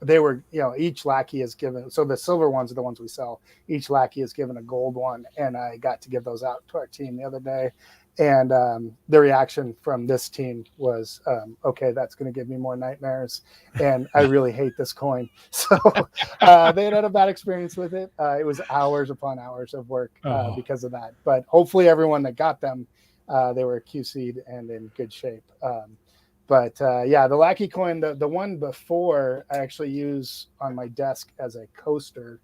They were, each lackey is given. So the silver ones are the ones we sell. Each lackey is given a gold one. And I got to give those out to our team the other day. And the reaction from this team was, okay, that's going to give me more nightmares. And I really hate this coin. So they had a bad experience with it. It was hours upon hours of work because of that. But hopefully everyone that got them, they were QC'd and in good shape. The lackey coin, the one before I actually use on my desk as a coaster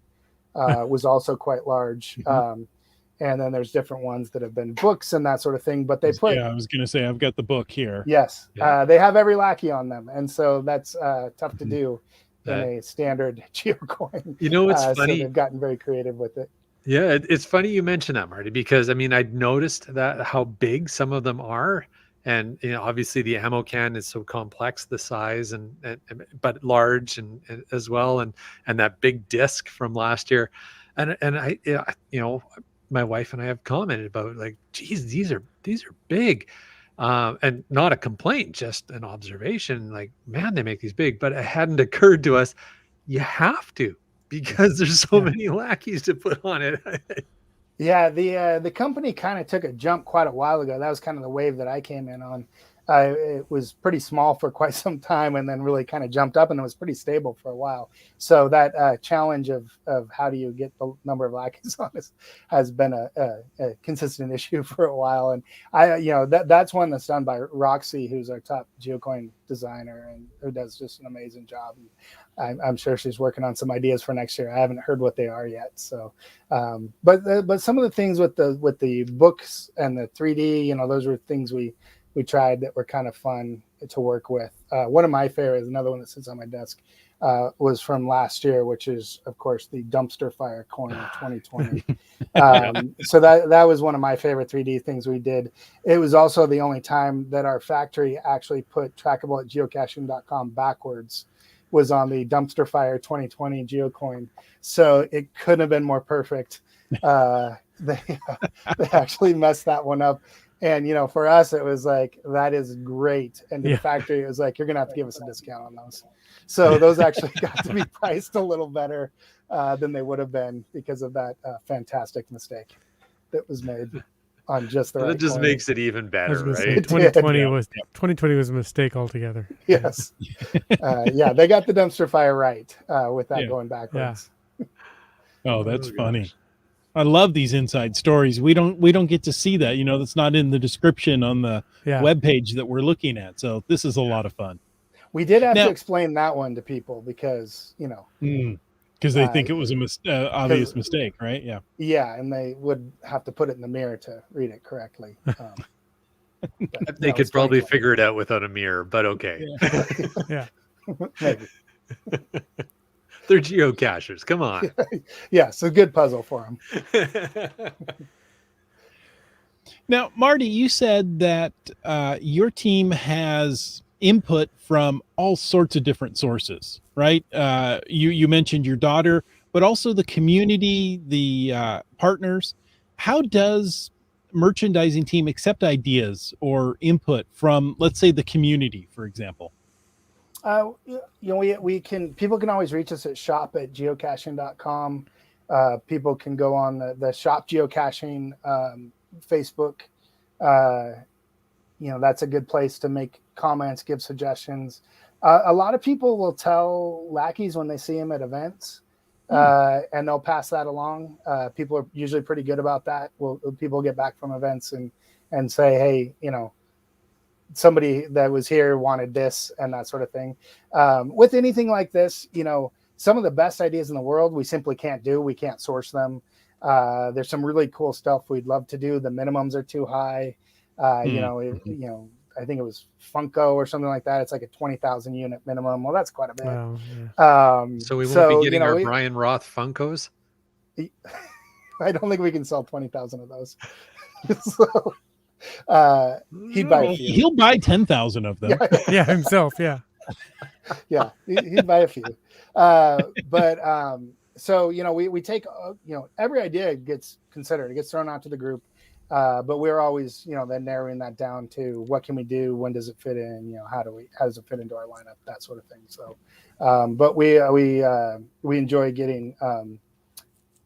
was also quite large. And then there's different ones that have been books and that sort of thing. But they put. Yeah, I was going to say, I've got the book here. Yes. Yeah. They have every lackey on them. And so that's tough to do in a standard geocoin. It's funny. So they've gotten very creative with it. Yeah, it's funny you mention that, Marty, because I'd noticed that how big some of them are. And obviously the ammo can is so complex, the size and but large and as well, and that big disc from last year, and I my wife and I have commented about, like, geez, these are big, and not a complaint, just an observation. Like, man, they make these big, but it hadn't occurred to us you have to, because there's so many lackeys to put on it. Yeah, the company kind of took a jump quite a while ago. That was kind of the wave that I came in on. It was pretty small for quite some time, and then really kind of jumped up, and it was pretty stable for a while. So that challenge of how do you get the number of lackeys on this has been a consistent issue for a while. And that's one that's done by Roxy, who's our top geocoin designer, and who does just an amazing job. And I'm sure she's working on some ideas for next year. I haven't heard what they are yet. So, but some of the things with the books and the 3D, those were things we tried that were kind of fun to work with. One of my favorites, another one that sits on my desk, was from last year, which is, of course, the dumpster fire coin of 2020. So that was one of my favorite 3D things we did. It was also the only time that our factory actually put trackable at geocaching.com backwards, was on the dumpster fire 2020 geocoin. So it couldn't have been more perfect. They actually messed that one up. And, for us, it was like, that is great. And the factory, it was like, you're going to have to give us a discount on those. So those actually got to be priced a little better than they would have been because of that fantastic mistake that was made on just the right That just coin. makes it even better, right? 2020 was a mistake altogether. Yes. They got the dumpster fire right with that going backwards. Yeah. Oh, that's funny. I love these inside stories. We don't get to see that. That's not in the description on the webpage that we're looking at. So this is a lot of fun. We did have to explain that one to people because, because they think it was a obvious mistake, right? Yeah. Yeah, and they would have to put it in the mirror to read it correctly. They could probably figure it out without a mirror, but okay. Yeah. Maybe. They're geocachers. Come on. Yeah, so good puzzle for them. Now, Marty, you said that your team has input from all sorts of different sources, right? You mentioned your daughter, but also the community, the partners. How does merchandising team accept ideas or input from, let's say, the community, for example? People can always reach us at shop@geocaching.com. People can go on the shop geocaching Facebook. That's a good place to make comments, give suggestions. A lot of people will tell lackeys when they see them at events, and they'll pass that along. People are usually pretty good about that. People get back from events and say, hey, somebody that was here wanted this and that sort of thing. With anything like this, some of the best ideas in the world, we simply can't do. We can't source them. There's some really cool stuff we'd love to do. The minimums are too high. I think it was Funko or something like that. It's like a 20,000 unit minimum. Well, that's quite a bit. Wow, yeah. So we won't be getting our Brian Roth Funkos. I don't think we can sell 20,000 of those. So he'd buy a few. He'll buy 10,000 of them. Yeah, himself. Yeah. Yeah, he'd buy a few. So we take every idea gets considered. It gets thrown out to the group, but we're always then narrowing that down to what can we do, when does it fit in, how does it fit into our lineup, that sort of thing. So, but we enjoy getting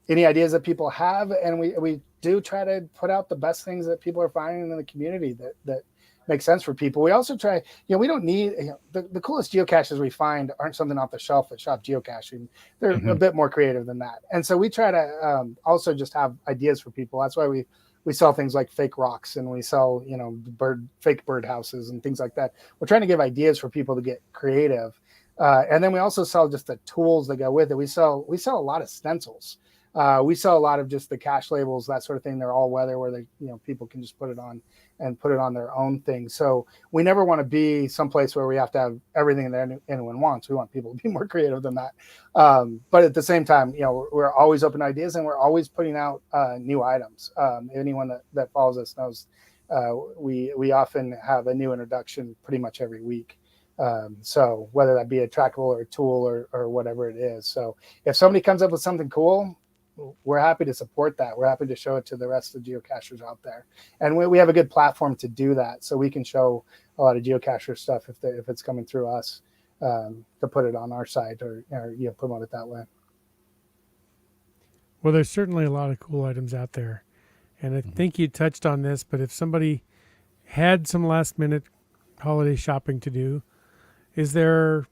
any ideas that people have, and we do try to put out the best things that people are finding in the community that make sense for people. We also try, we don't need the coolest geocaches we find aren't something off the shelf at Shop Geocaching. They're a bit more creative than that. And so we try to also just have ideas for people. That's why we sell things like fake rocks, and we sell, fake bird houses and things like that. We're trying to give ideas for people to get creative. And then we also sell just the tools that go with it. We sell a lot of stencils. We sell a lot of just the cache labels, that sort of thing. They're all weather, where people can just put it on and put it on their own thing. So we never want to be someplace where we have to have everything that anyone wants. We want people to be more creative than that. But at the same time, we're always open to ideas, and we're always putting out new items. Anyone that follows us knows we often have a new introduction pretty much every week. So whether that be a trackable or a tool or whatever it is. So if somebody comes up with something cool, we're happy to support that. We're happy to show it to the rest of the geocachers out there. And we have a good platform to do that. So we can show a lot of geocacher stuff if it's coming through us, to put it on our site or promote it that way. Well, there's certainly a lot of cool items out there. And I think you touched on this, but if somebody had some last minute holiday shopping to do, is there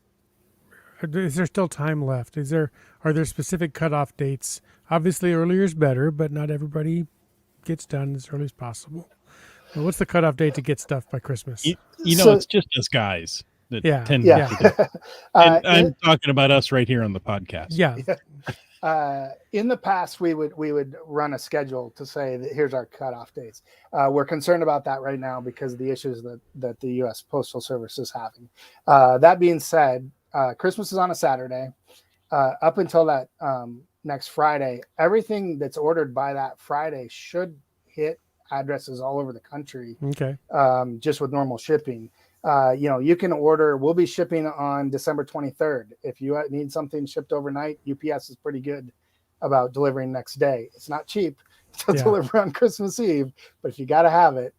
still time left? Are there specific cutoff dates? Obviously, earlier is better, but not everybody gets done as early as possible. Well, what's the cutoff date to get stuff by Christmas? It's just us guys that tend to do it. And I'm talking about us right here on the podcast. Yeah. In the past, we would run a schedule to say that here's our cutoff dates. We're concerned about that right now because of the issues that the U.S. Postal Service is having. That being said, Christmas is on a Saturday. Up until that next Friday, everything that's ordered by that Friday should hit addresses all over the country. Okay. Just with normal shipping. You can order. We'll be shipping on December 23rd. If you need something shipped overnight, UPS is pretty good about delivering next day. It's not cheap to deliver on Christmas Eve, but if you got to have it,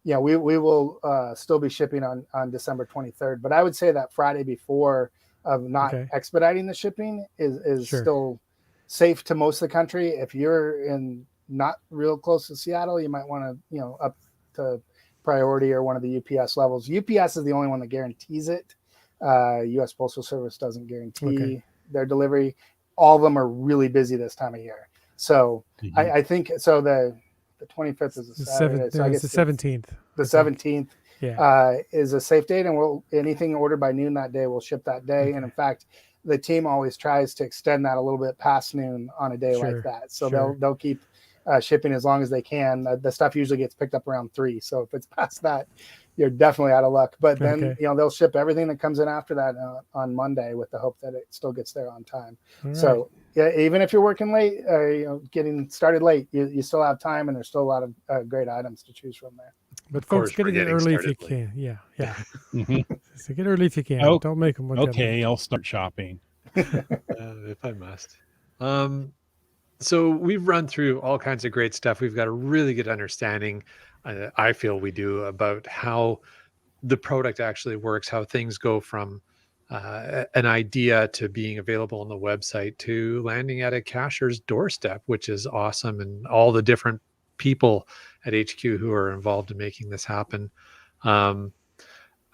we will still be shipping on December 23rd. But I would say that Friday before of not expediting the shipping is still safe to most of the country. If you're in not real close to Seattle, you might want to, up to priority or one of the UPS levels. UPS is the only one that guarantees it. U.S. Postal Service doesn't guarantee their delivery. All of them are really busy this time of year. So I think so. The 25th is a Saturday. So I guess the 17th. The 17th is a safe date, and anything ordered by noon that day will ship that day. And in fact, the team always tries to extend that a little bit past noon on a day like that. So they'll keep shipping as long as they can. The stuff usually gets picked up around 3. So if it's past that, you're definitely out of luck. But then, Okay. they'll ship everything that comes in after that on Monday with the hope that it still gets there on time. All So yeah, even if you're working late, getting started late, you still have time, and there's still a lot of great items to choose from there. But Of folks, course, get we're in there getting early if you started late. can. Yeah, yeah. Mhm. So get early if you can. Oh, Don't make them look that Okay, late. I'll start shopping. If I must. So we've run through all kinds of great stuff. We've got a really good understanding, I feel we do, about how the product actually works, how things go from an idea to being available on the website to landing at a casher's doorstep, which is awesome, and all the different people at HQ who are involved in making this happen. Um,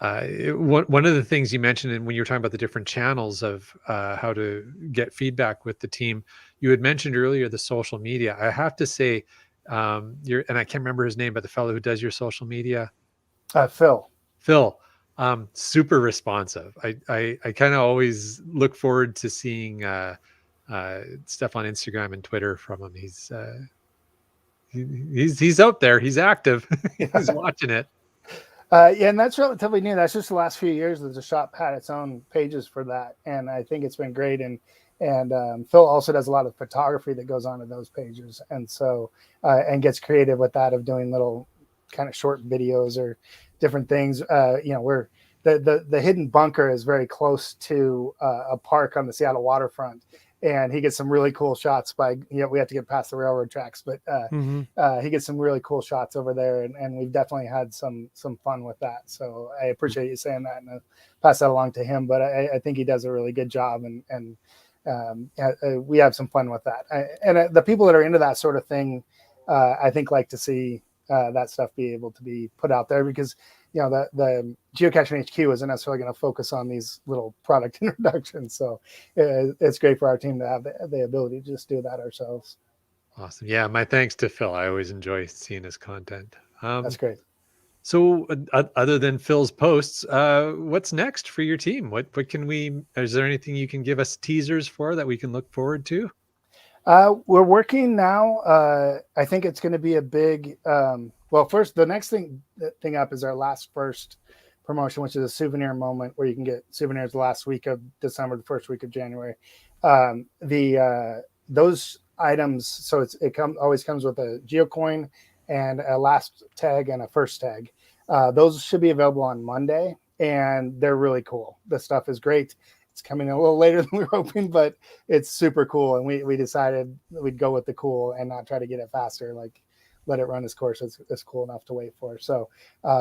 one of the things you mentioned when you were talking about the different channels of how to get feedback with the team, you had mentioned earlier the social media. I have to say, and I can't remember his name, but the fellow who does your social media, Phil. Phil, super responsive. I kind of always look forward to seeing stuff on Instagram and Twitter from him. He's out there. He's active. He's watching it. Yeah, and that's relatively new. That's just the last few years that the shop had its own pages for that, and I think it's been great. And Phil also does a lot of photography that goes onto those pages, and so and gets creative with that of doing little kind of short videos or different things. Where the hidden bunker is very close to a park on the Seattle waterfront. And he gets some really cool shots by, we have to get past the railroad tracks, but he gets some really cool shots over there. And we've definitely had some fun with that. So I appreciate you saying that, and I'll pass that along to him. But I think he does a really good job, and we have some fun with that. And the people that are into that sort of thing, I think like to see that stuff be able to be put out there, because the Geocaching HQ isn't necessarily going to focus on these little product introductions. So it's great for our team to have the ability to just do that ourselves. Awesome. Yeah, my thanks to Phil. I always enjoy seeing his content. That's great. So other than Phil's posts, what's next for your team? What can we, is there anything you can give us teasers for that we can look forward to? We're working now. I think it's going to be a big, first, the next thing up is our last first promotion, which is a souvenir moment where you can get souvenirs the last week of December, the first week of January. Those items, so always comes with a geocoin and a last tag and a first tag. Those should be available on Monday, and they're really cool. The stuff is great. It's coming a little later than we were hoping, but it's super cool. And we decided we'd go with the cool and not try to get it faster, like let it run its course. It's cool enough to wait for. So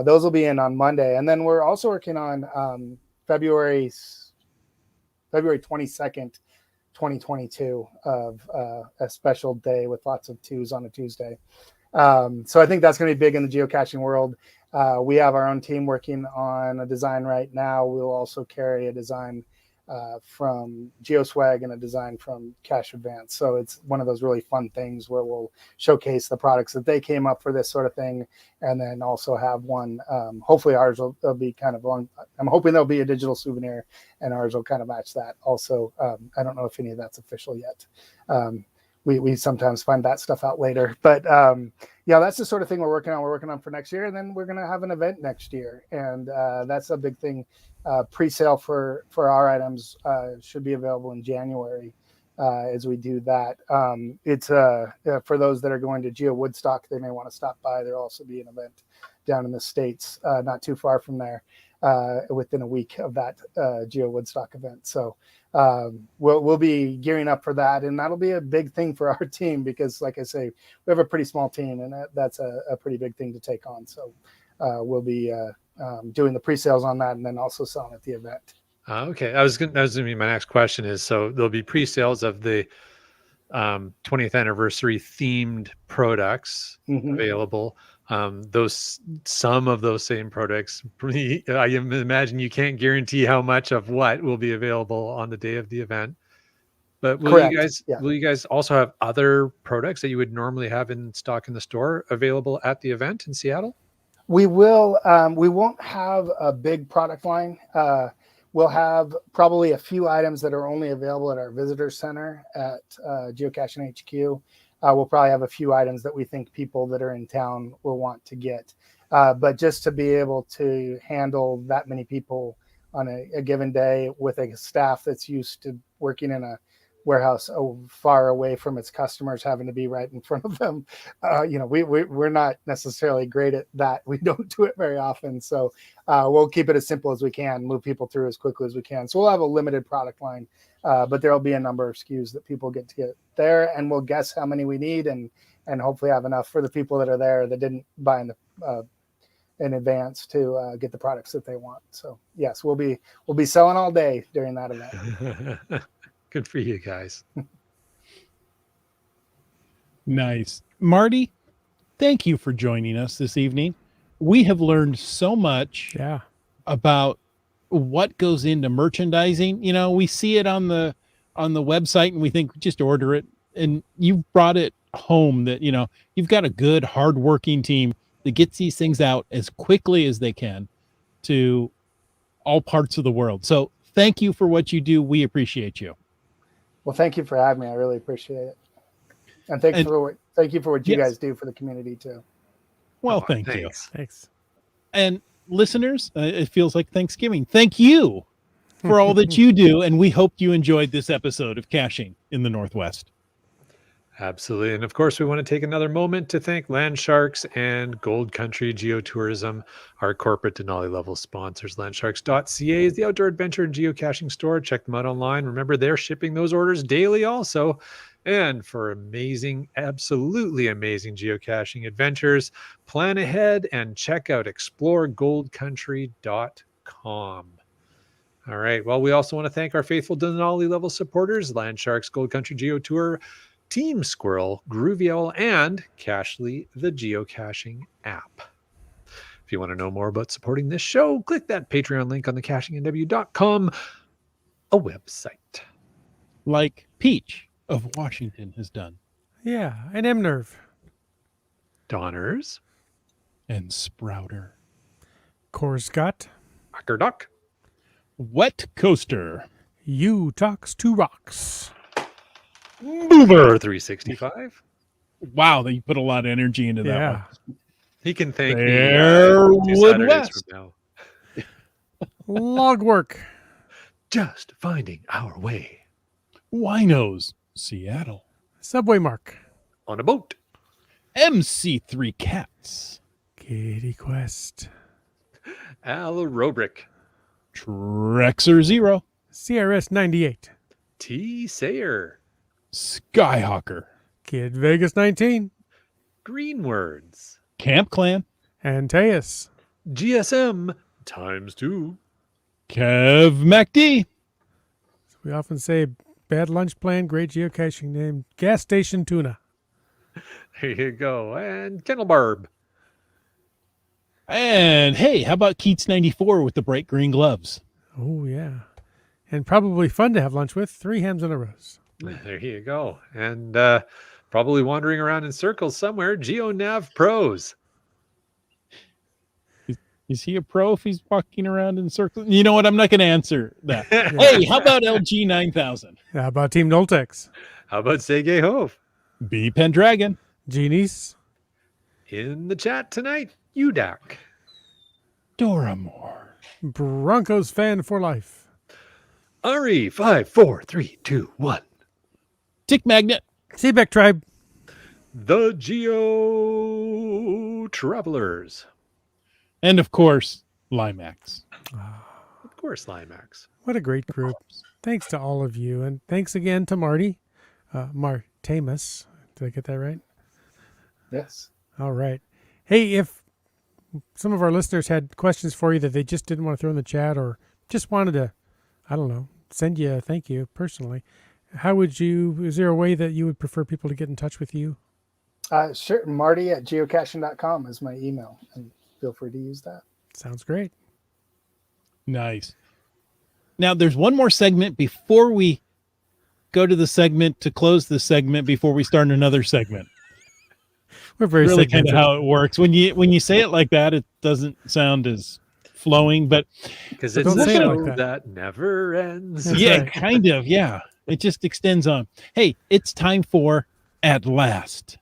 those will be in on Monday. And then we're also working on February 22nd, 2022 of a special day with lots of twos on a Tuesday. So I think that's going to be big in the geocaching world. We have our own team working on a design right now. We'll also carry a design from GeoSwag and a design from Cache Advance. So it's one of those really fun things where we'll showcase the products that they came up for this sort of thing, and then also have one. Hopefully ours will be kind of long. I'm hoping there'll be a digital souvenir, and ours will kind of match that. Also, I don't know if any of that's official yet. We sometimes find that stuff out later, but that's the sort of thing we're working on. We're working on for next year, and then we're going to have an event next year, and that's a big thing. Pre-sale for our items should be available in January as we do that. It's for those that are going to GeoWoodstock, they may want to stop by. There'll also be an event down in the States, not too far from there, within a week of that GeoWoodstock event. So we'll be gearing up for that, and that'll be a big thing for our team, because like I say, we have a pretty small team, and that's a pretty big thing to take on. So we'll be doing the pre-sales on that, and then also selling at the event. Okay, that was going to be my next question. Is so there'll be pre-sales of the 20th anniversary themed products available. Some of those same products, I imagine you can't guarantee how much of what will be available on the day of the event. But will you guys also have other products that you would normally have in stock in the store available at the event in Seattle? We will. We won't have a big product line. We'll have probably a few items that are only available at our visitor center at Geocaching HQ. We'll probably have a few items that we think people that are in town will want to get. But just to be able to handle that many people on a given day with a staff that's used to working in a warehouse far away from its customers, having to be right in front of them, we're not necessarily great at that. We don't do it very often. So we'll keep it as simple as we can, move people through as quickly as we can. So we'll have a limited product line, but there'll be a number of SKUs that people get to get there, and we'll guess how many we need and hopefully have enough for the people that are there that didn't buy in advance to get the products that they want. So yes, we'll be selling all day during that event. Good for you guys. Nice. Marty, thank you for joining us this evening. We have learned so much about what goes into merchandising. You know, we see it on the website and we think just order it. And you've brought it home that, you know, you've got a good, hardworking team that gets these things out as quickly as they can to all parts of the world. So thank you for what you do. We appreciate you. Well, thank you for having me. I really appreciate it. And thank you for what you guys do for the community too. Well, thank you. Thanks. And listeners, it feels like Thanksgiving. Thank you for all that you do. And we hope you enjoyed this episode of Caching in the Northwest. Absolutely. And of course, we want to take another moment to thank Land Sharks and Gold Country Geotourism, our corporate Denali level sponsors. Landsharks.ca is the outdoor adventure and geocaching store. Check them out online. Remember, they're shipping those orders daily also. And for amazing, absolutely amazing geocaching adventures, plan ahead and check out exploregoldcountry.com. All right. Well, we also want to thank our faithful Denali level supporters, Land Sharks, Gold Country Geo Tour, Team Squirrel, Groovy Owl, and Cashly, the geocaching app. If you want to know more about supporting this show, click that Patreon link on the cachingandw.com, a website. Like Peach of Washington has done. Yeah, and M-Nerve. Donners. And Sprouter. Korscott. Ackerduck. Wet Coaster. You Talks to Rocks. Boomer 365. Wow, they put a lot of energy into that one. He can thank me Fairwood 2 Saturdays West. from now. Logwork. Just finding our way. Winos, Seattle. Subway Mark. On a boat. MC3 Cats. Kitty Quest. Al Robrick. Trexer Zero. CRS 98. T. Sayer. Skyhawker. Kid Vegas 19. Green Words. Camp Clan. Antaeus. GSM ×2. Kev MacD. We often say bad lunch plan, great geocaching name. Gas Station Tuna. There you go. And Kennel Barb. And hey, how about Keats 94 with the bright green gloves? Oh, yeah. And probably fun to have lunch with. 3 hams and a rose. There you go. And probably wandering around in circles somewhere. GeoNav Pros. Is he a pro if he's walking around in circles? You know what? I'm not going to answer that. Hey, how about LG 9000? How about Team Noltex? How about Sergey Hove? B Pendragon. Genies. In the chat tonight, UDAC. Doramore. Broncos fan for life. Ari 5, 4, 3, 2, 1. Tick Magnet. Seabeck Tribe. The Geo Travelers. And of course, Limax. Of course, Limax. What a great group. Thanks to all of you. And thanks again to Marty. Martamus. Did I get that right? Yes. All right. Hey, if some of our listeners had questions for you that they just didn't want to throw in the chat or just wanted to, I don't know, send you a thank you personally, is there a way that you would prefer people to get in touch with you? Sure. Marty at geocaching.com is my email, and feel free to use that. Sounds great. Nice. Now, there's one more segment before we go to the segment to close the segment before we start another segment. We're very really kind segmented. of how it works. When you say it like that, it doesn't sound as flowing, but Because So it's don't a say it show like that never ends. That's yeah, right. kind of. Yeah. It just extends on. Hey, it's time for At Last.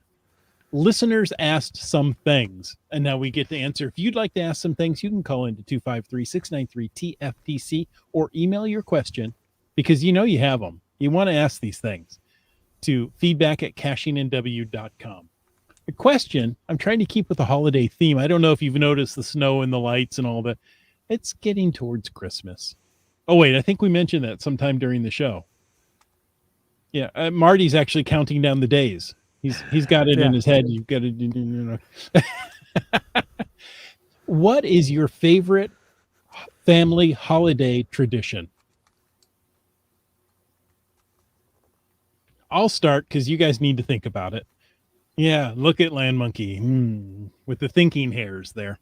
listeners asked some things, and now we get to answer. If you'd like to ask some things, you can call into 253-693-TFTC or email your question, because you know you have them. You want to ask these things to feedback@cachingandw.com. The question, I'm trying to keep with the holiday theme. I don't know if you've noticed the snow and the lights and all that. It's getting towards Christmas. Oh, wait, I think we mentioned that sometime during the show. Yeah, Marty's actually counting down the days. He's got it in his head. You've got it. What is your favorite family holiday tradition? I'll start because you guys need to think about it. Yeah, look at Land Monkey with the thinking hairs there.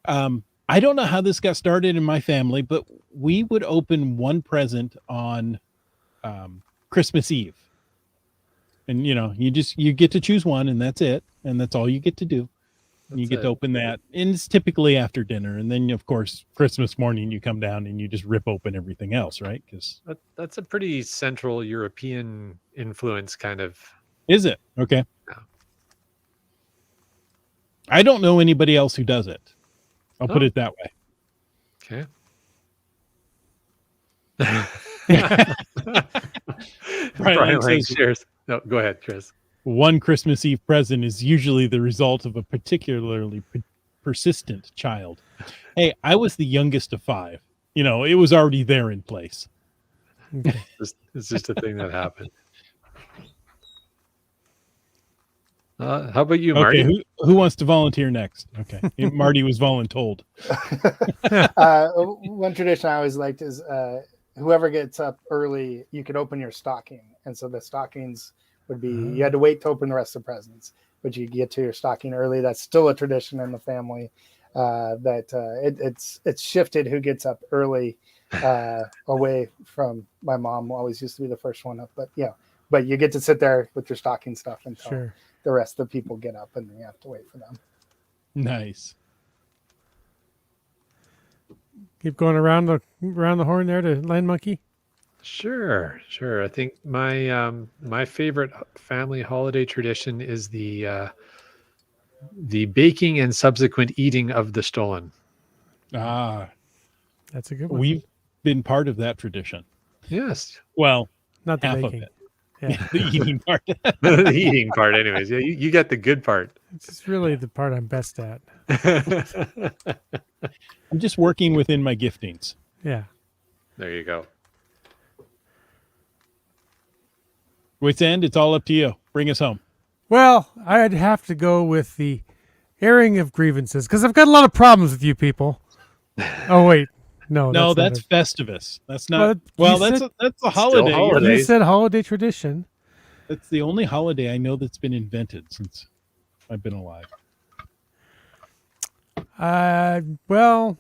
I don't know how this got started in my family, but we would open one present on Christmas Eve. And, you know, you get to choose one, and that's it. And that's all you get to do. And you get to open that. And it's typically after dinner. And then, of course, Christmas morning, you come down and you just rip open everything else, right? Because that's a pretty Central European influence kind of. Is it? Okay. Yeah. I don't know anybody else who does it. I'll put it that way. Okay. Brian says, cheers. No, go ahead, Chris. One Christmas Eve present is usually the result of a particularly persistent child. Hey, I was the youngest of 5. You know, it was already there in place. Okay. It's just a thing that happened. How about you, Marty? Okay, who wants to volunteer next? Okay, Marty was voluntold. One tradition I always liked is whoever gets up early, you could open your stocking. And so the stockings would be, you had to wait to open the rest of the presents, but you get to your stocking early. That's still a tradition in the family it's shifted who gets up early away from my mom. Always used to be the first one up, but you get to sit there with your stocking stuff until the rest of the people get up, and then you have to wait for them. Nice. Keep going around the horn there to Land Monkey. Sure. I think my favorite family holiday tradition is the baking and subsequent eating of the stollen. That's a good one. We've been part of that tradition. Yes. Well, not the half baking. of it. Yeah. The eating part. The eating part, anyways. Yeah, you get the good part. It's really the part I'm best at. I'm just working within my giftings. Yeah. There you go. Wits End, it's all up to you. Bring us home. Well, I'd have to go with the airing of grievances because I've got a lot of problems with you people. Oh wait, no, that's Festivus. That's not. That's a holiday. You said holiday tradition. That's the only holiday I know that's been invented since I've been alive. Well,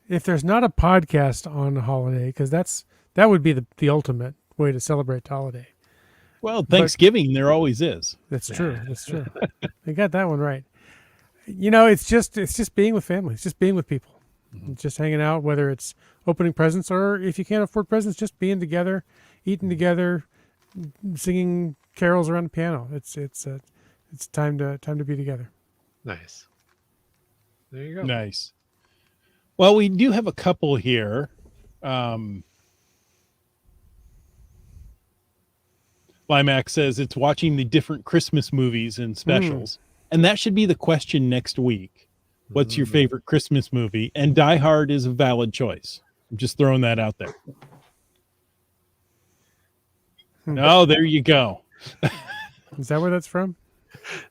if there's not a podcast on a holiday, because that would be the ultimate way to celebrate the holiday. Well, Thanksgiving there always is. That's true. You got that one right. You know, it's just being with family. It's just being with people. Mm-hmm. Just hanging out, whether it's opening presents or if you can't afford presents, just being together, eating together, singing carols around the piano. It's time to be together. Nice. There you go. Nice. Well, we do have a couple here. Limax says it's watching the different Christmas movies and specials. And that should be the question next week. What's your favorite Christmas movie? And Die Hard is a valid choice. I'm just throwing that out there. Oh, there you go. Is that where that's from?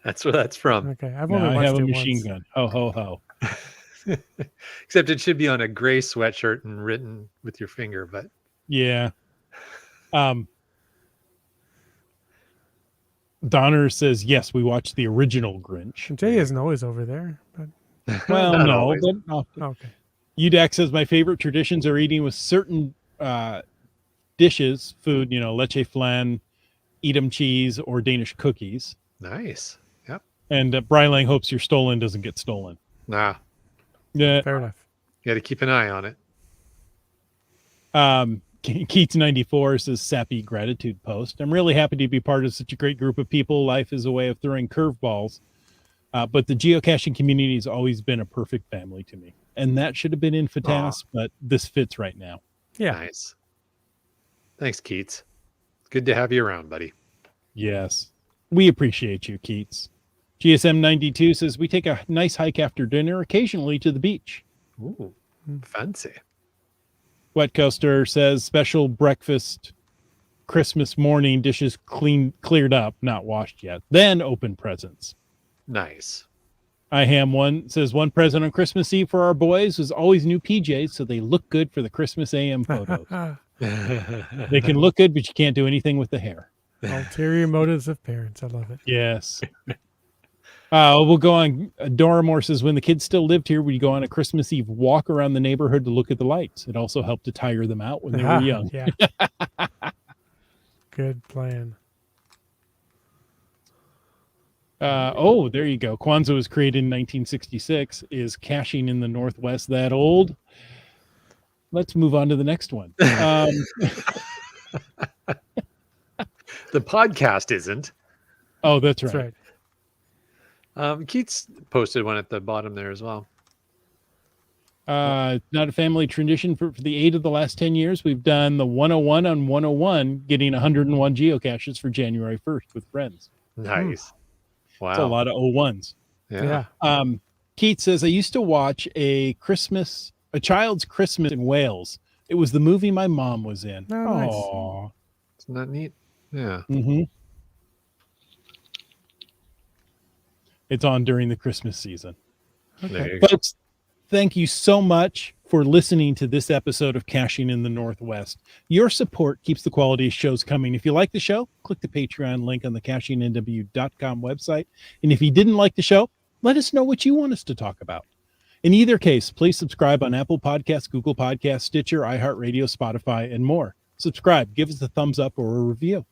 That's where that's from. Okay. I've only watched I have a it machine once. gun. Ho, ho, ho. Except it should be on a gray sweatshirt and written with your finger, but yeah. Donner says, yes, we watched the original Grinch. Jay isn't always over there, but Well, Not no. always. But, okay. UDAC says, my favorite traditions are eating with certain dishes, food, leche flan, Edam cheese, or Danish cookies. Nice. Yep. And Brian Lang hopes your stolen doesn't get stolen. Nah. Yeah. Fair enough. You got to keep an eye on it. Keats94 says sappy gratitude post. I'm really happy to be part of such a great group of people. Life is a way of throwing curveballs. But the geocaching community has always been a perfect family to me. And that should have been in FATAS, but this fits right now. Yeah. Nice. Thanks, Keats. Good to have you around, buddy. Yes. We appreciate you, Keats. GSM92 says, we take a nice hike after dinner, occasionally to the beach. Ooh, fancy. Wet Coaster says, special breakfast, Christmas morning, dishes cleared up, not washed yet. Then open presents. Nice. I Ham One says, one present on Christmas Eve for our boys was always new PJs, so they look good for the Christmas AM photos. They can look good, but you can't do anything with the hair. Ulterior motives of parents. I love it. Yes. We'll go on. Doramore says, when the kids still lived here, we'd go on a Christmas Eve walk around the neighborhood to look at the lights. It also helped to tire them out when they were young. Yeah. Good plan. There you go. Kwanzaa was created in 1966. Is caching in the Northwest that old? Let's move on to the next one. The podcast isn't. Oh, that's right. That's right. Keats posted one at the bottom there as well. Not a family tradition for the 8 of the last 10 years. We've done the 101 on 101, getting 101 geocaches for January 1st with friends. Nice. Wow. It's a lot of 01s. Yeah. Keith says, I used to watch a child's Christmas in Wales. It was the movie my mom was in. Oh, nice. Aww. Isn't that neat? Yeah. Mm-hmm. It's on during the Christmas season. There you go. Folks, thank you so much for listening to this episode of Caching in the Northwest. Your support keeps the quality of shows coming. If you like the show, click the Patreon link on the cachingnw.com website. And if you didn't like the show, let us know what you want us to talk about. In either case, please subscribe on Apple Podcasts, Google Podcasts, Stitcher, iHeartRadio, Spotify, and more. Subscribe, give us a thumbs up or a review.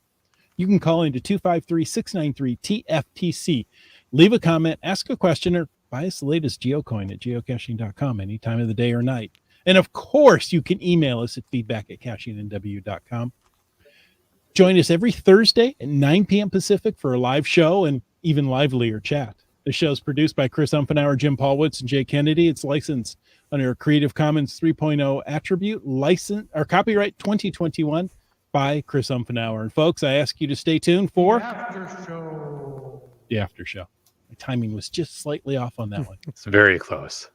You can call into 253-693-TFTC. Leave a comment, ask a question, or buy us the latest geocoin at geocaching.com any time of the day or night. And of course, you can email us at feedback@cachingnw.com. Join us every Thursday at 9 p.m. Pacific for a live show and even livelier chat. The show is produced by Chris Umfenauer, Jim Paulwitz, and Jay Kennedy. It's licensed under a Creative Commons 3.0 attribute license or copyright 2021 by Chris Umfenauer. And folks, I ask you to stay tuned for the after show. My timing was just slightly off on that one. It's very close.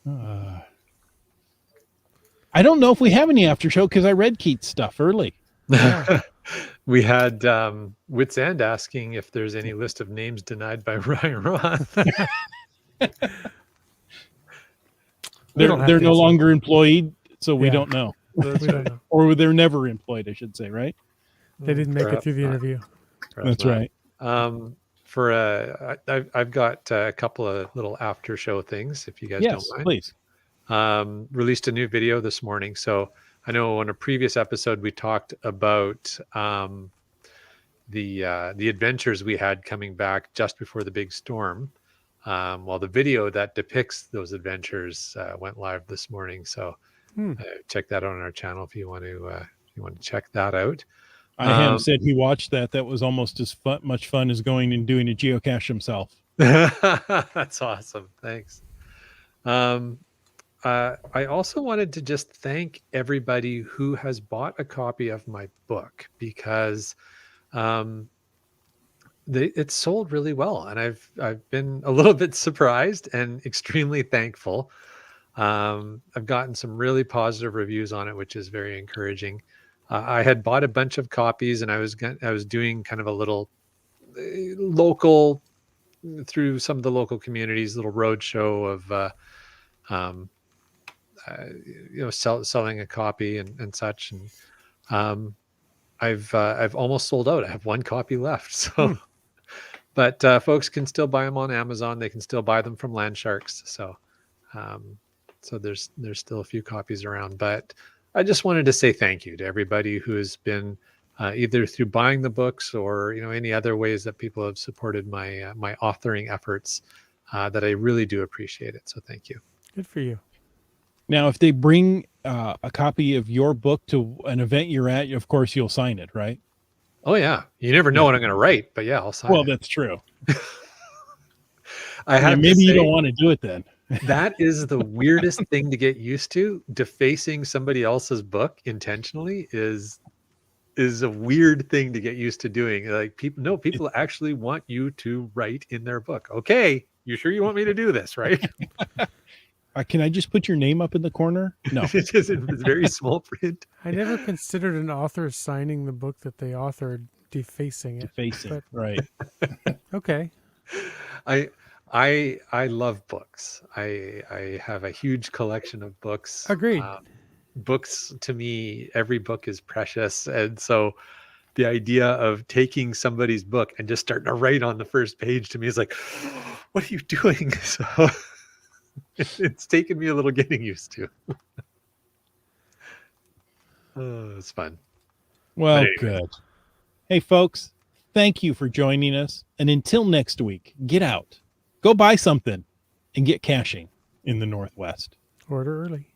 I don't know if we have any after show because I read Keith's stuff early. We had Wits End asking if there's any list of names denied by Ryan Roth. They're no longer employed, so we Yeah. don't know. We don't know. Or they're never employed, I should say, right? They didn't make it through the interview. That's right. I've got a couple of little after show things, if you guys Yes, don't mind. please. Released a new video this morning. So I know on a previous episode we talked about the adventures we had coming back just before the big storm. Well, the video that depicts those adventures went live this morning. So check that out on our channel if you want to check that out. I said he watched that. That was almost as much fun as going and doing a geocache himself. That's awesome. Thanks. I also wanted to just thank everybody who has bought a copy of my book because it's sold really well, and I've been a little bit surprised and extremely thankful. I've gotten some really positive reviews on it, which is very encouraging. I had bought a bunch of copies, and I was doing kind of a little local through some of the local communities, little road show of selling a copy and such. And I've almost sold out. I have one copy left. So, but folks can still buy them on Amazon. They can still buy them from Landsharks. So, so there's still a few copies around. But I just wanted to say thank you to everybody who has been either through buying the books or any other ways that people have supported my my authoring efforts. That I really do appreciate it. So thank you. Good for you. Now, if they bring a copy of your book to an event you're at, of course you'll sign it, right? Oh yeah, you never know Yeah. what I'm going to write, but yeah, I'll sign Well, it. that's true. I Yeah, have to maybe you say, don't want to do it then. that is the weirdest thing to get used to. Defacing somebody else's book intentionally is a weird thing to get used to doing. Like people actually want you to write in their book. Okay, you sure you want me to do this, right? Can I just put your name up in the corner? No. It's just in very small print. I never considered an author signing the book that they authored defacing it. Defacing, But right. okay. I love books. I have a huge collection of books. Agreed. Books, to me, every book is precious, and so the idea of taking somebody's book and just starting to write on the first page to me is like, what are you doing? So it's taken me a little getting used to. Oh, it's fun. Well, anyway. good. Hey, folks, thank you for joining us. And until next week, get out, go buy something, and get caching in the Northwest. Order early.